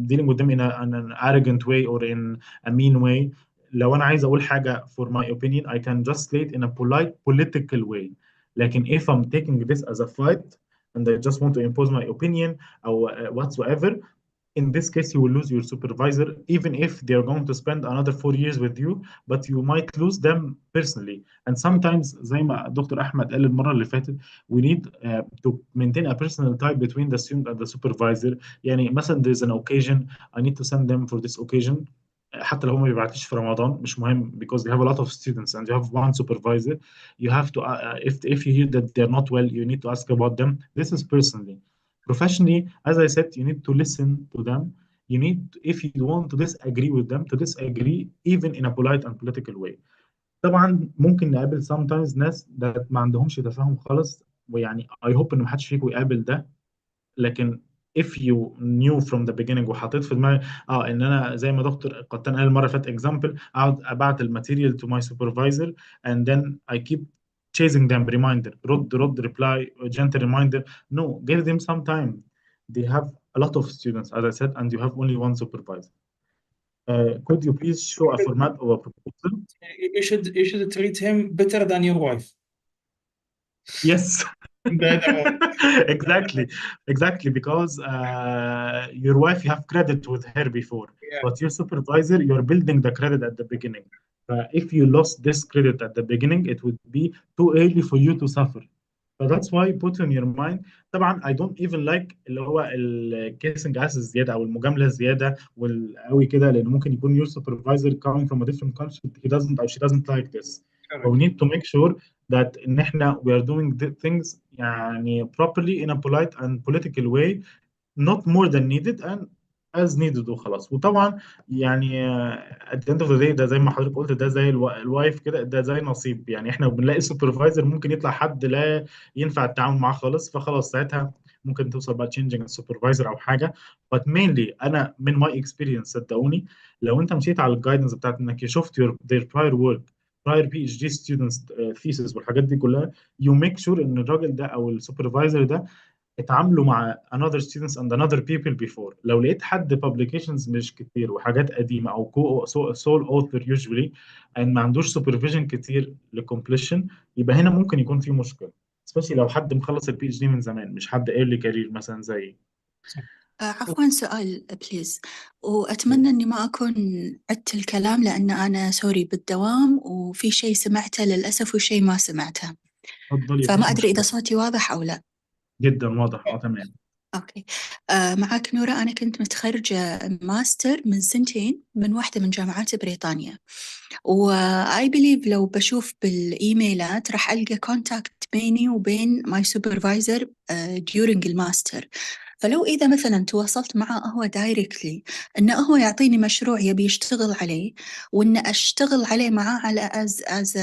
dealing with them in an arrogant way or in a mean way. لو أنا عايز أقول حاجة for my opinion, I can just say it in a polite political way. لكن if I'm taking this as a fight and I just want to impose my opinion or whatsoever, in this case you will lose your supervisor, even if they're going to spend another 4 years with you, but you might lose them personally. And sometimes زي ما دكتور أحمد قال المرة اللي فاتت, we need to maintain a personal tie between the student and the supervisor. يعني مثلا there's an occasion I need to send them for this occasion, حتى لو هم ما بيبعتوش في رمضان مش مهم, because they have a lot of students and you have one supervisor. You have to if you hear that they're not well, you need to ask about them. This is personally. Professionally, as I said, you need to listen to them. You need, if you want to disagree with them, to disagree even in a polite and political way. طبعا ممكن نقابل sometimes ناس that ما عندهمش تفاهم خالص, ويعني I hope ان ما حدش فيكم يقابل ده. لكن if you knew from the beginning وحطيت في دماغي ان انا زي ما دكتور قطان قال المره اللي فاتت example, اقعد ابعت الماتيريال to my supervisor and then I keep chasing them, reminder, رد reply, gentle reminder. No, give them some time. They have a lot of students, as I said, and you have only one supervisor. Could you please show a format of a proposal? You should treat him better than your wife. Yes. Better. exactly, because your wife, you have credit with her before, but your supervisor, you're building the credit at the beginning. If you lost this credit at the beginning, it would be too early for you to suffer. That's why put in your mind. طبعا I don't even like اللي هو الكيسنج اس الزياده او المجامله الزياده والقوي كده, لان ممكن يكون your supervisor coming from a different culture, he doesn't or she doesn't like this. But we need to make sure that ان احنا we are doing things يعني properly in a polite and political way, not more than needed, and از نيدد وخلاص. وطبعا يعني at the end of the day ده زي ما حضرتك قلت، ده زي الوايف كده، ده زي نصيب. يعني احنا بنلاقي سوبرفايزر ممكن يطلع حد لا ينفع التعامل معاه خالص، فخلاص ساعتها ممكن توصل بقى changing السوبرفايزر او حاجه. but mainly انا من my experience صدقوني، لو انت مشيت على الجايدنس بتاعت انك شفت their prior work prior PhD students thesis والحاجات دي كلها، you make sure ان الراجل ده او السوبرفايزر ده اتعاملوا مع another students and another people before. لو لقيت حد publications مش كتير وحاجات قديمة أو sole author usually and ما عندوش supervision كتير لcompletion، يبقى هنا ممكن يكون في مشكلة. especially لو حد مخلص البي اتش دي من زمان، مش حد early career مثلا زي. عفوا سؤال بليز، وأتمنى أني ما أكون عدت الكلام لأن أنا سوري بالدوام وفي شيء سمعته للأسف وشيء ما سمعته، اتفضلي فما مفيش أدري إذا مشكلة. صوتي واضح أو لا. جدا واضح، تمام. أوكي. معك نورة. أنا كنت متخرجة ماستر من سنتين من واحدة من جامعات بريطانيا، وآي بليف لو بشوف بالإيميلات راح ألقى كونتاكت بيني وبين ماي سوبرفايزر during الماستر. فلو إذا مثلا تواصلت معه هو دايركتلي إنه هو يعطيني مشروع يبي يشتغل عليه وإن أشتغل عليه معاه على as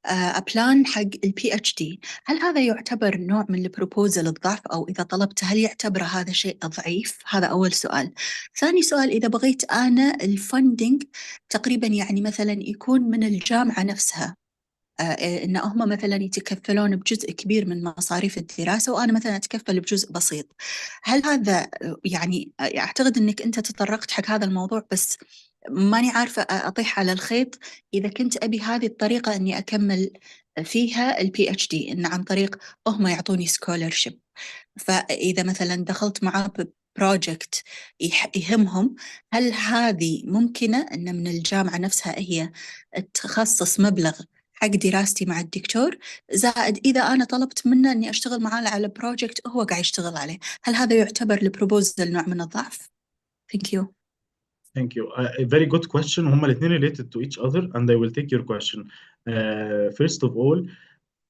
a plan حق البي اتش دي، هل هذا يعتبر نوع من البروبوزل الضعف؟ أو إذا طلبته هل يعتبر هذا شيء ضعيف؟ هذا أول سؤال. ثاني سؤال، إذا بغيت أنا الفندنج تقريبا يعني مثلا يكون من الجامعة نفسها، إن هم مثلا يتكفلون بجزء كبير من مصاريف الدراسة وأنا مثلا أتكفل بجزء بسيط، هل هذا يعني أعتقد أنك أنت تطرقت حق هذا الموضوع بس ماني عارفة أطيح على الخيط إذا كنت أبي هذه الطريقة أني أكمل فيها البي اتش دي، إن عن طريق هم يعطوني سكولرشيب. فإذا مثلا دخلت معاه بروجكت يهمهم، هل هذه ممكنة أن من الجامعة نفسها هي تخصص مبلغ حق دراستي مع الدكتور، زائد إذا أنا طلبت منه أني أشتغل معاه على بروجكت هو قاعد يشتغل عليه، هل هذا يعتبر البروبوزل نوع من الضعف؟ Thank you. Thank you. A very good question. هما الاثنين related to each other and I will take your question. First of all,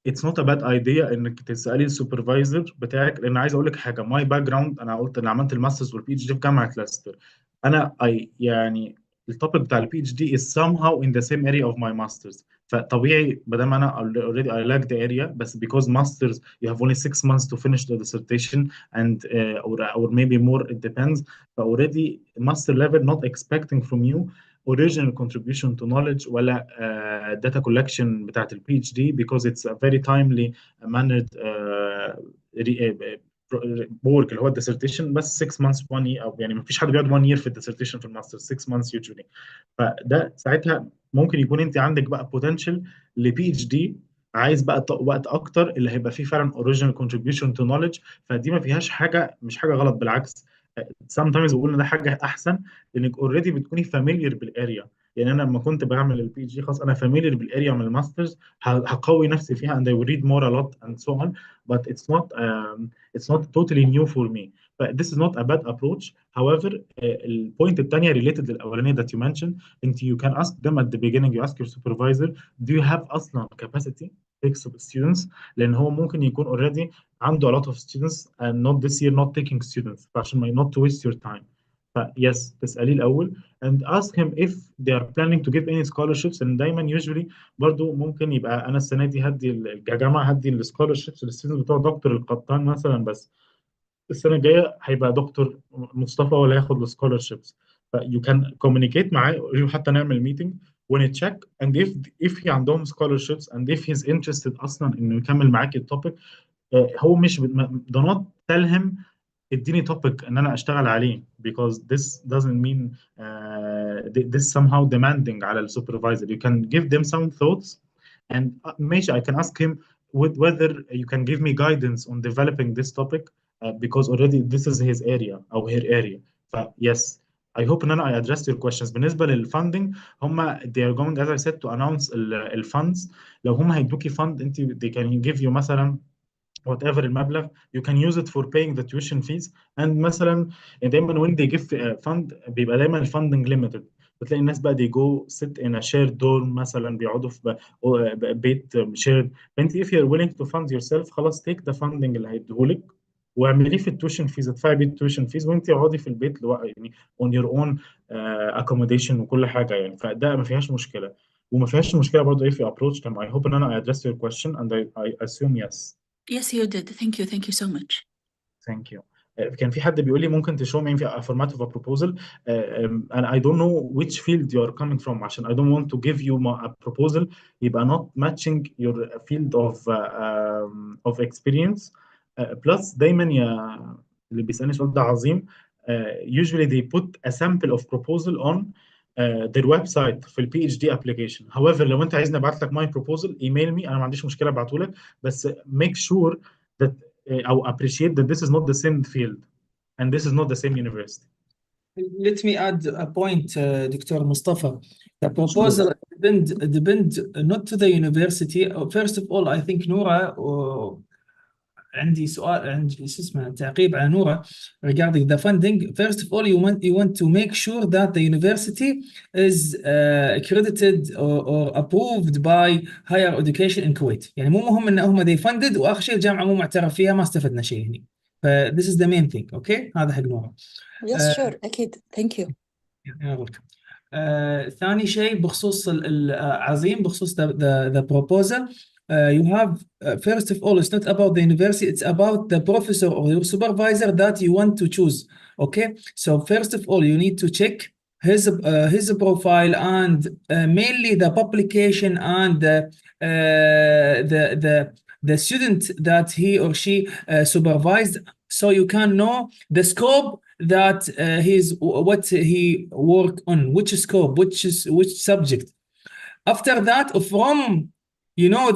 it's not a bad idea انك تسالي السوبرفايزر بتاعك، لان عايز اقول لك حاجه. ماي باك جراوند، انا قلت انا عملت الماسترز والبي اتش دي في جامعه ليستر. انا يعني التوبيك بتاع البي اتش دي is somehow in the same area of my masters. فطبيعي ما دام انا already I like the area، بس because masters you have only 6 months to finish the dissertation and or maybe more, it depends. ف already master level not expecting from you original contribution to knowledge ولا data collection بتاعت البي اتش دي because it's a very timely mannered work اللي هو الديسرتيشن. بس 6 months 1 year، او يعني ما فيش حد بيقعد 1 year في الديسرتيشن في الماستر، 6 months usually. فده ساعتها ممكن يكون انت عندك بقى potential لبي اتش دي، عايز بقى وقت اكتر اللي هيبقى فيه فعلا original contribution to knowledge. فدي ما فيهاش حاجه، مش حاجه غلط، بالعكس. sometimes بقول ان ده حاجه احسن، لانك اوريدي بتكوني فاميليار بالاريا. يعني انا لما كنت بعمل البي جي خلاص انا فاميليار بالاريا من الماسترز، هقوي نفسي فيها and I will read more a lot and so on, but it's not totally new for me. But this is not a bad approach. However, البوينت الثانيه related للاولانيه that you mentioned, انت you can ask them at the beginning, you ask your supervisor do you have اصلا capacity to take students، لان هو ممكن يكون already عنده a lot of students and not this year not taking students، فعشان ما not to waste your time. yes تسأليه الأول and ask him if they are planning to give any scholarships. and دايما usually برضو ممكن يبقى أنا السنة دي هدي الجامعة هدي السكولرشيبس للستودنتس بتوع دكتور القطان مثلا، بس السنة الجاية هيبقى دكتور مصطفى ولا هياخد السكولرشيبس. ف you can communicate معاه حتى نعمل meeting ونتشيك and if he عندهم scholarships and if he's interested أصلا إنه يكمل معاك التوبيك. هو مش do not tell him اديني topic ان انا اشتغل عليه because this doesn't mean this somehow demanding على السوبرفايزر. you can give them some thoughts and ماشي I can ask him whether you can give me guidance on developing this topic because already this is his area او her area. ف yes I hope ان انا I addressed your questions. بالنسبه للفاندنج، هم they are going as I said to announce الفاندز. لو هم هيدوكي فند انت they can give you مثلا whatever المبلغ you can use it for paying the tuition fees. and مثلا دايما when they give fund بيبقى دايما الفاندنج limited. بتلاقي الناس بقى they go sit in a shared dorm مثلا، بيقعدوا في بيت shared. فانت if you're willing to fund yourself خلاص take the funding اللي هيديهولك واعمليه في التويشن فيز، ادفعي بيه التويشن فيز وانت اقعدي في البيت يعني on your own accommodation وكل حاجه يعني. فده ما فيهاش مشكله، وما فيهاش مشكله برضه ايه في approach time. I hope ان انا I addressed your question and I assume yes. Yes, you did. Thank you so much. Thank you. كان في حد بيقول لي ممكن تشو مين في format of a proposal and I don't know which field you are coming from عشان I don't want to give you a proposal يبقى not matching your field of experience. Plus دايما يا اللي بيسألني السؤال ده عظيم usually they put a sample of proposal on their website في البي اتش دي application. However لو انت عايزني ابعت لك my proposal email me، انا ما عنديش مشكله ابعته لك، بس make sure that or appreciate that this is not the same field and this is not the same university. Let me add a point, Dr. Mustafa. The proposal depend not to the university. First of all, I think Noura, عندي شو اسمه تعقيب على نورا regarding the funding. First of all, you want to make sure that the university is accredited or approved by higher education in Kuwait. يعني مو مهم ان هم they funded واخر شيء الجامعه مو معترف فيها، ما استفدنا شيء هنا. ف this is the main thing. اوكي هذا حق نورا. Yes, sure. أكيد. Thank you. ثاني شيء بخصوص عظيم بخصوص the proposal. You have first of all, it's not about the university, it's about the professor or your supervisor that you want to choose. Okay, so first of all you need to check his profile and mainly the publication and the student that he or she supervised, so you can know the scope that what he work on, which scope, which subject. After that, from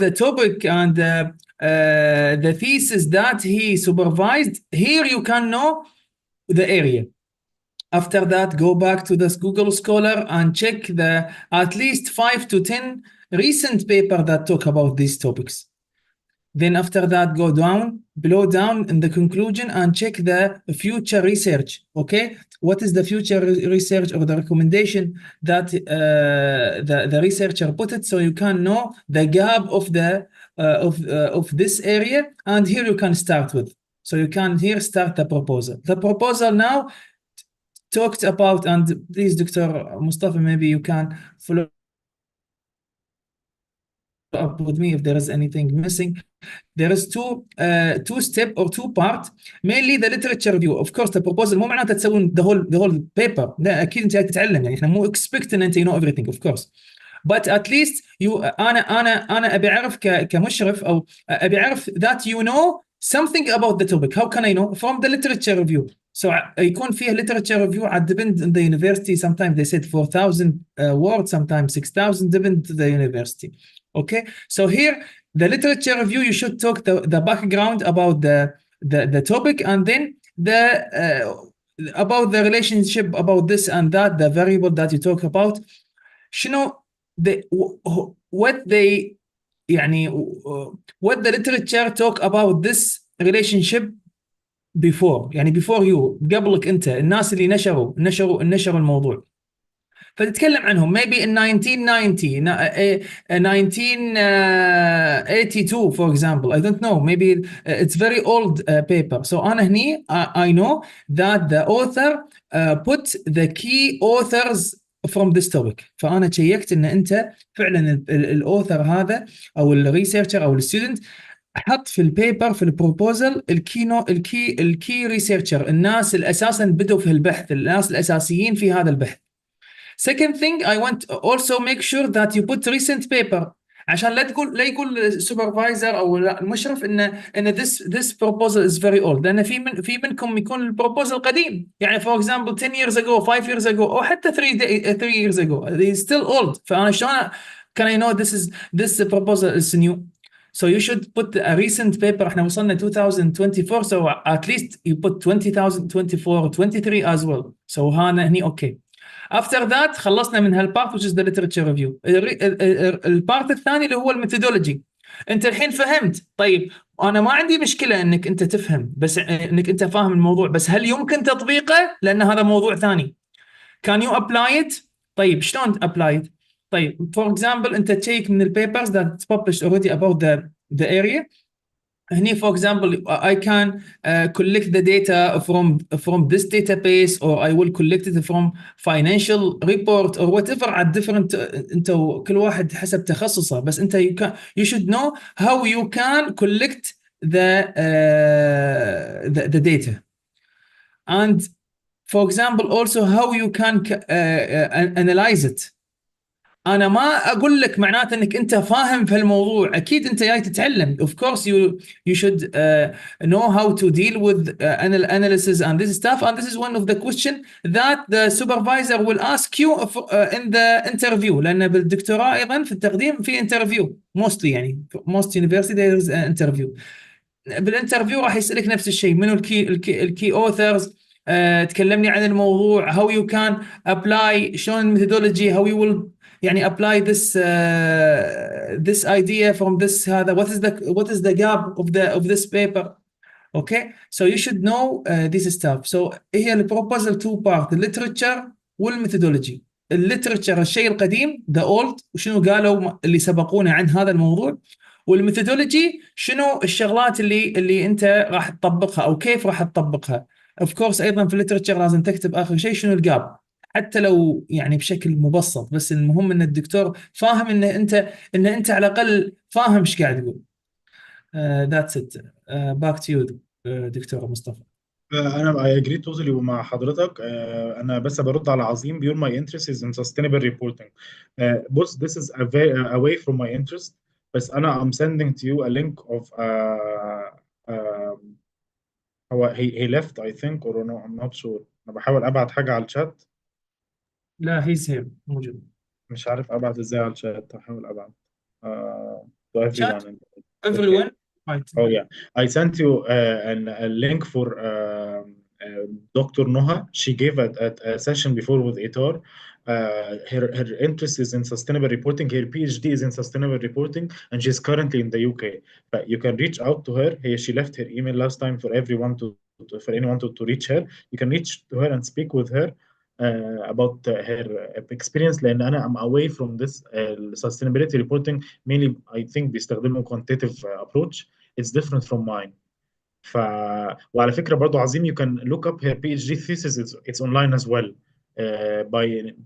the topic and the thesis that he supervised, here you can know the area. After that, go back to this Google Scholar and check the at least 5 to 10 recent paper that talk about these topics. Then after that, go below down in the conclusion and check the future research. Okay, what is the future research or the recommendation that the researcher put it, so you can know the gap of this area, and here you can start with. So you can here start the proposal. The proposal now talked about, and please, Dr. Mustafa, maybe you can follow up with me if there is anything missing. There is two step or two part. Mainly the literature review. Of course the proposal مو معناته تسوون the whole paper. لا أكيد أنت تتعلم، يعني إحنا مو expect إن أنت you know everything of course. But at least أنا أبي أعرف كمشرف أو أبي أعرف that you know something about the topic. How can I know? From the literature review. So يكون فيه literature review at depend on the university. Sometimes they said 4,000 words, sometimes 6,000, depend to the university. Okay, so here the literature review, you should talk the background about the topic, and then about the relationship about this and that, the variable that you talk about. What the literature talk about this relationship before، يعني before you، قبلك انت، الناس اللي نشروا الموضوع، فتتكلم عنهم maybe in 1990 1982 for example. I don't know, maybe it's very old paper. So أنا هني I know that the author put the key authors from this topic. فأنا شيكت إن أنت فعلا الأوثر هذا أو الريسيرشر أو الستودنت حط في البيبر في البروبوزل الكي ريسيرشر، الناس اللي أساسا بدوا في البحث، الناس الأساسيين في هذا البحث. Second thing, I want also make sure that you put recent paper عشان لا يقول السوبرفايزر او المشرف ان this proposal is very old، لان في منكم يكون البروبوزل قديم، يعني for example 10 years ago 5 years ago او حتى 3 years ago it's still old. فانا شلون can I know this proposal is new؟ So you should put a recent paper. احنا وصلنا 2024 so at least you put 2024 23 as well. So هنا هني اوكي. After that خلصنا من هالبارت which is the literature review. البارت الثاني اللي هو الميثودولوجي. انت الحين فهمت، طيب انا ما عندي مشكله انك انت تفهم، بس انك انت فاهم الموضوع، بس هل يمكن تطبيقه؟ لان هذا موضوع ثاني. Can you apply it؟ طيب شلون apply it؟ طيب for example انت تشيك من البيبرز that published already about the area. هني for example I can collect the data from this database, or I will collect it from financial report or whatever at different انت كل واحد حسب تخصصه. بس انت you should know how you can collect the data, and for example also how you can analyze it. انا ما اقول لك معناته انك انت فاهم في الموضوع، اكيد انت جاي تتعلم. of course you should know how to deal with analysis and this stuff, and this is one of the question that the supervisor will ask you in the interview. لان بالدكتوراه ايضا في التقديم في interview mostly، يعني most university there is an interview. بالانترفيو راح يسألك نفس الشيء، منو الكي اوثرز، تكلمني عن الموضوع، how you can apply، شلون الميثودولوجي، how you will يعني apply this idea from this هذا، what is the gap of this paper. Okay, so you should know this stuff. So هي البروبوزل two part، الليترتشر والميثودولوجي. الليترتشر الشيء القديم the old، وشنو قالوا اللي سبقونا عن هذا الموضوع، والميثودولوجي شنو الشغلات اللي انت راح تطبقها او كيف راح تطبقها. اوف كورس ايضا في الليترتشر لازم تكتب اخر شيء شنو الجاب، حتى لو يعني بشكل مبسط، بس المهم ان الدكتور فاهم ان انت على الاقل فاهم ايش قاعد تقول. That's it. Back to you دكتور مصطفى. انا I agree totally مع حضرتك. انا بس برد على عظيم بيقول my interest is in sustainable reporting. بص this is away from my interest، بس انا I'm sending to you a link of هو he left I think or no I'm not sure. انا بحاول ابعت حاجة على الشات، لا he's here موجود. مش عارف ابعت ازاي على الشات. هحاول ابعت to Chat everyone. everyone. Right. Oh yeah, I sent you a link for Dr. Noha. She gave a session before with ITAR. Her interest is in sustainable reporting. Her PhD is in sustainable reporting, and she's currently in the UK. But you can reach out to her. She left her email last time for everyone for anyone to reach her. You can reach to her and speak with her about her experience. لأن أنا I'm away from this sustainability reporting mainly. I think بيستخدموا quantitative approach. It's different from mine. وعلى فكرة برضو عظيم you can look up her PhD thesis. It's online as well,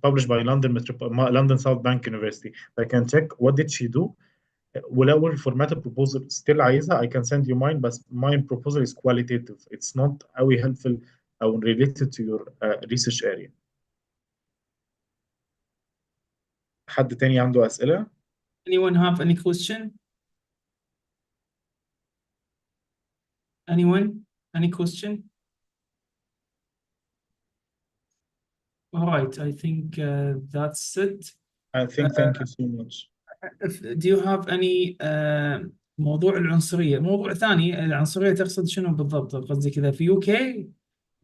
published by London South Bank University. I can check what did she do. ولو الفورمات proposal still عايزها I can send you mine, but my proposal is qualitative. It's not قوي helpful أو related to your research area. حد تاني عنده أسئلة؟ Anyone have any question? Anyone? Any question? All right, I think that's it. I think thank you so much. Do you have any موضوع العنصرية؟ موضوع ثاني، العنصرية تقصد شنو بالضبط؟ قصدي كذا في UK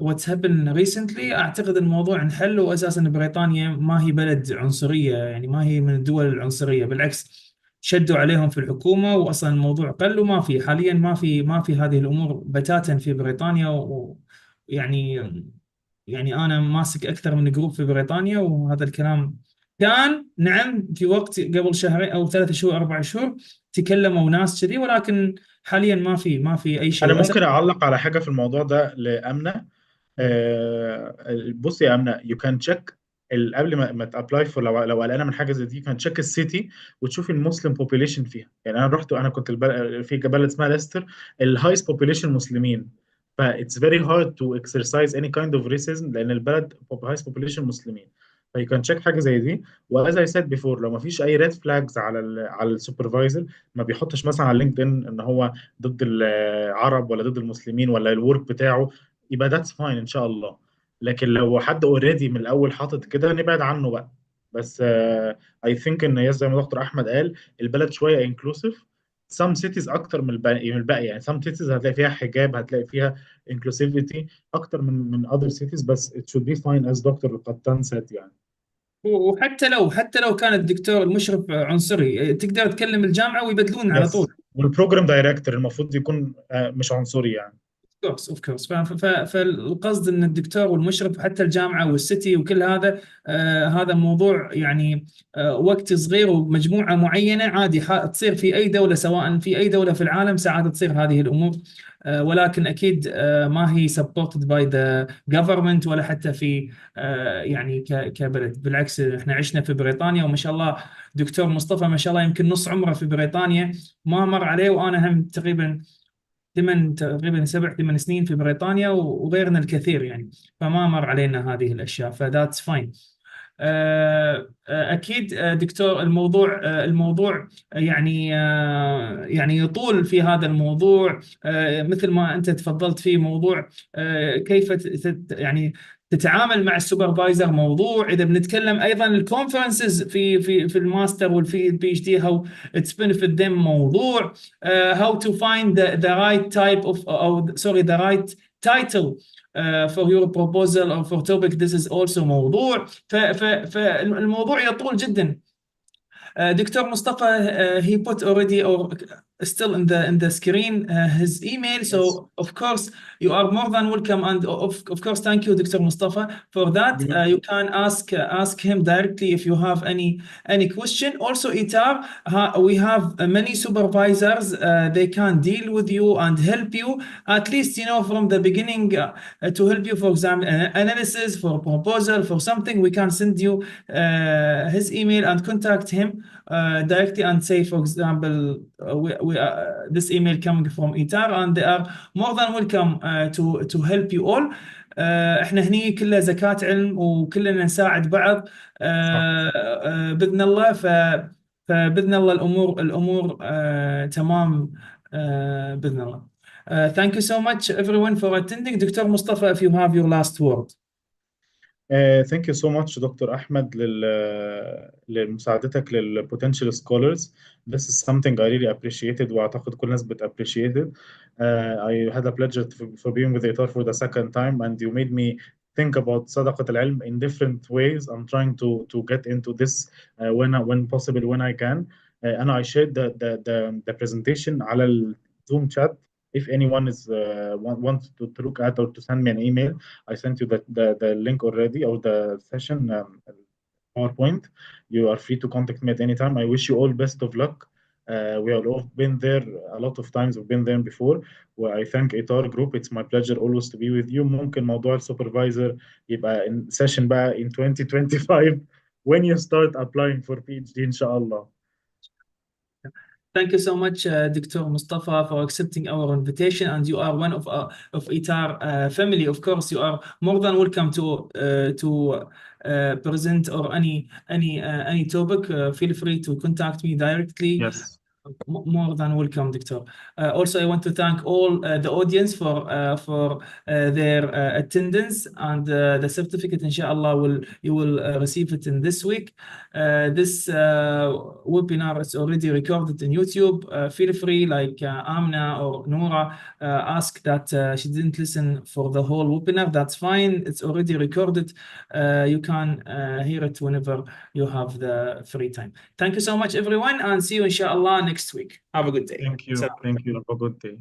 what's happened recently. أعتقد الموضوع انحل، وأساسا بريطانيا ما هي بلد عنصرية، يعني ما هي من الدول العنصرية، بالعكس شدوا عليهم في الحكومة، وأصلا الموضوع قل، وما في حاليا ما في هذه الأمور بتاتا في بريطانيا. يعني أنا ماسك أكثر من جروب في بريطانيا، وهذا الكلام كان نعم في وقت قبل شهرين أو 3 شهور 4 شهور تكلموا ناس كذي، ولكن حاليا ما في أي شيء. أنا ممكن أعلق على حاجة في الموضوع ده لأمنة. بصي يا أمنة you can check قبل ما تابلاي فور، لو قلقانه من حاجه زي دي كان تشيك السيتي وتشوف المسلم بوبيليشن فيها. يعني انا كنت في بلد اسمها ليستر، الهايست بوبيليشن مسلمين، ف it's very hard to exercise any kind of racism لان البلد هايست بوبيليشن مسلمين. فيو كان تشيك حاجه زي دي. واز اي سيد بيفور لو ما فيش اي ريد فلاجز على السوبرفايزر، ما بيحطش مثلا على لينكد ان ان هو ضد العرب ولا ضد المسلمين ولا الورك بتاعه، يبقى ذاتس فاين ان شاء الله. لكن لو حد اوريدي من الاول حاطط كده نبعد عنه بقى. بس اي ثينك ان زي ما دكتور احمد قال البلد شويه انكلوسيف. some cities اكتر من الباقي يعني some cities هتلاقي فيها حجاب، هتلاقي فيها inclusivity اكتر من other cities، بس it should be fine as دكتور القطان said يعني. وحتى لو كان الدكتور المشرف عنصري تقدر تكلم الجامعه ويبدلون على طول. والبروجرام دايركتور المفروض يكون مش عنصري يعني. اوف كورس فالقصد ان الدكتور والمشرف حتى الجامعه والسيتي وكل هذا هذا موضوع يعني وقت صغير ومجموعه معينه عادي تصير في اي دوله، سواء في اي دوله في العالم ساعات تصير هذه الامور، ولكن اكيد ما هي supported by the government ولا حتى في يعني كبلد. بالعكس احنا عشنا في بريطانيا وما شاء الله دكتور مصطفى ما شاء الله يمكن نص عمره في بريطانيا ما مر عليه، وانا هم تقريبا 7 سنين في بريطانيا وغيرنا الكثير يعني، فما مر علينا هذه الاشياء، فذاتس فاين. اكيد دكتور الموضوع يعني يعني يطول في هذا الموضوع، مثل ما انت تفضلت فيه موضوع كيف يعني تتعامل مع السوبرفايزر، موضوع اذا بنتكلم ايضا الكونفرنسز في الماستر والفي البي اتش دي how it's benefit them، موضوع how to find the right type of the right title for your proposal or for topic. This is also موضوع فالموضوع يطول جدا. دكتور مصطفى he put already or still in the screen his email, so Yes. of course you are more than welcome, and of course thank you Dr. Mustafa for that. You can ask him directly if you have any question. Also ITAR, we have many supervisors, they can deal with you and help you at least from the beginning to help you, for example analysis, for proposal, for something. We can send you his email and contact him directly and say, for example, this email coming from ITAR, and they are more than welcome to help you all. احنا هني كلها زكاة علم وكلنا نساعد بعض بإذن الله. فبإذن الله الأمور تمام بإذن الله. Thank you so much everyone for attending. Dr. Mustafa, if you have your last word. Thank you so much دكتور أحمد لمساعدتك potential scholars. This is something I really appreciated وأعتقد كل الناس appreciate it. I had a pleasure for being with ITAR for the second time, and you made me think about صدقة العلم in different ways. I'm trying to get into this when possible, when I can. And I shared the presentation على ال Zoom chat. If anyone is wants to look at or to send me an email, I sent you the link already, or the session PowerPoint. You are free to contact me at any time. I wish you all best of luck. We have all been there a lot of times. We've been there before. I thank ITAR Group. It's my pleasure always to be with you. ممكن موضوع السوبرفايزر يبقى in session بقى in 2025 when you start applying for PhD إن شاء الله. Thank you so much, Dr. Mustafa, for accepting our invitation, and you are one of ITAR family. Of course, you are more than welcome to present or any topic. Feel free to contact me directly. Yes. More than welcome, Doctor. Also, I want to thank all the audience for their attendance, and the certificate, inshallah, you will receive it in this week. This webinar is already recorded in YouTube. Feel free, like Amna or Noura, ask that she didn't listen for the whole webinar. That's fine. It's already recorded. You can hear it whenever you have the free time. Thank you so much, everyone, and see you, inshallah, next week. Have a good day. Thank you. Thank you. Have a good day.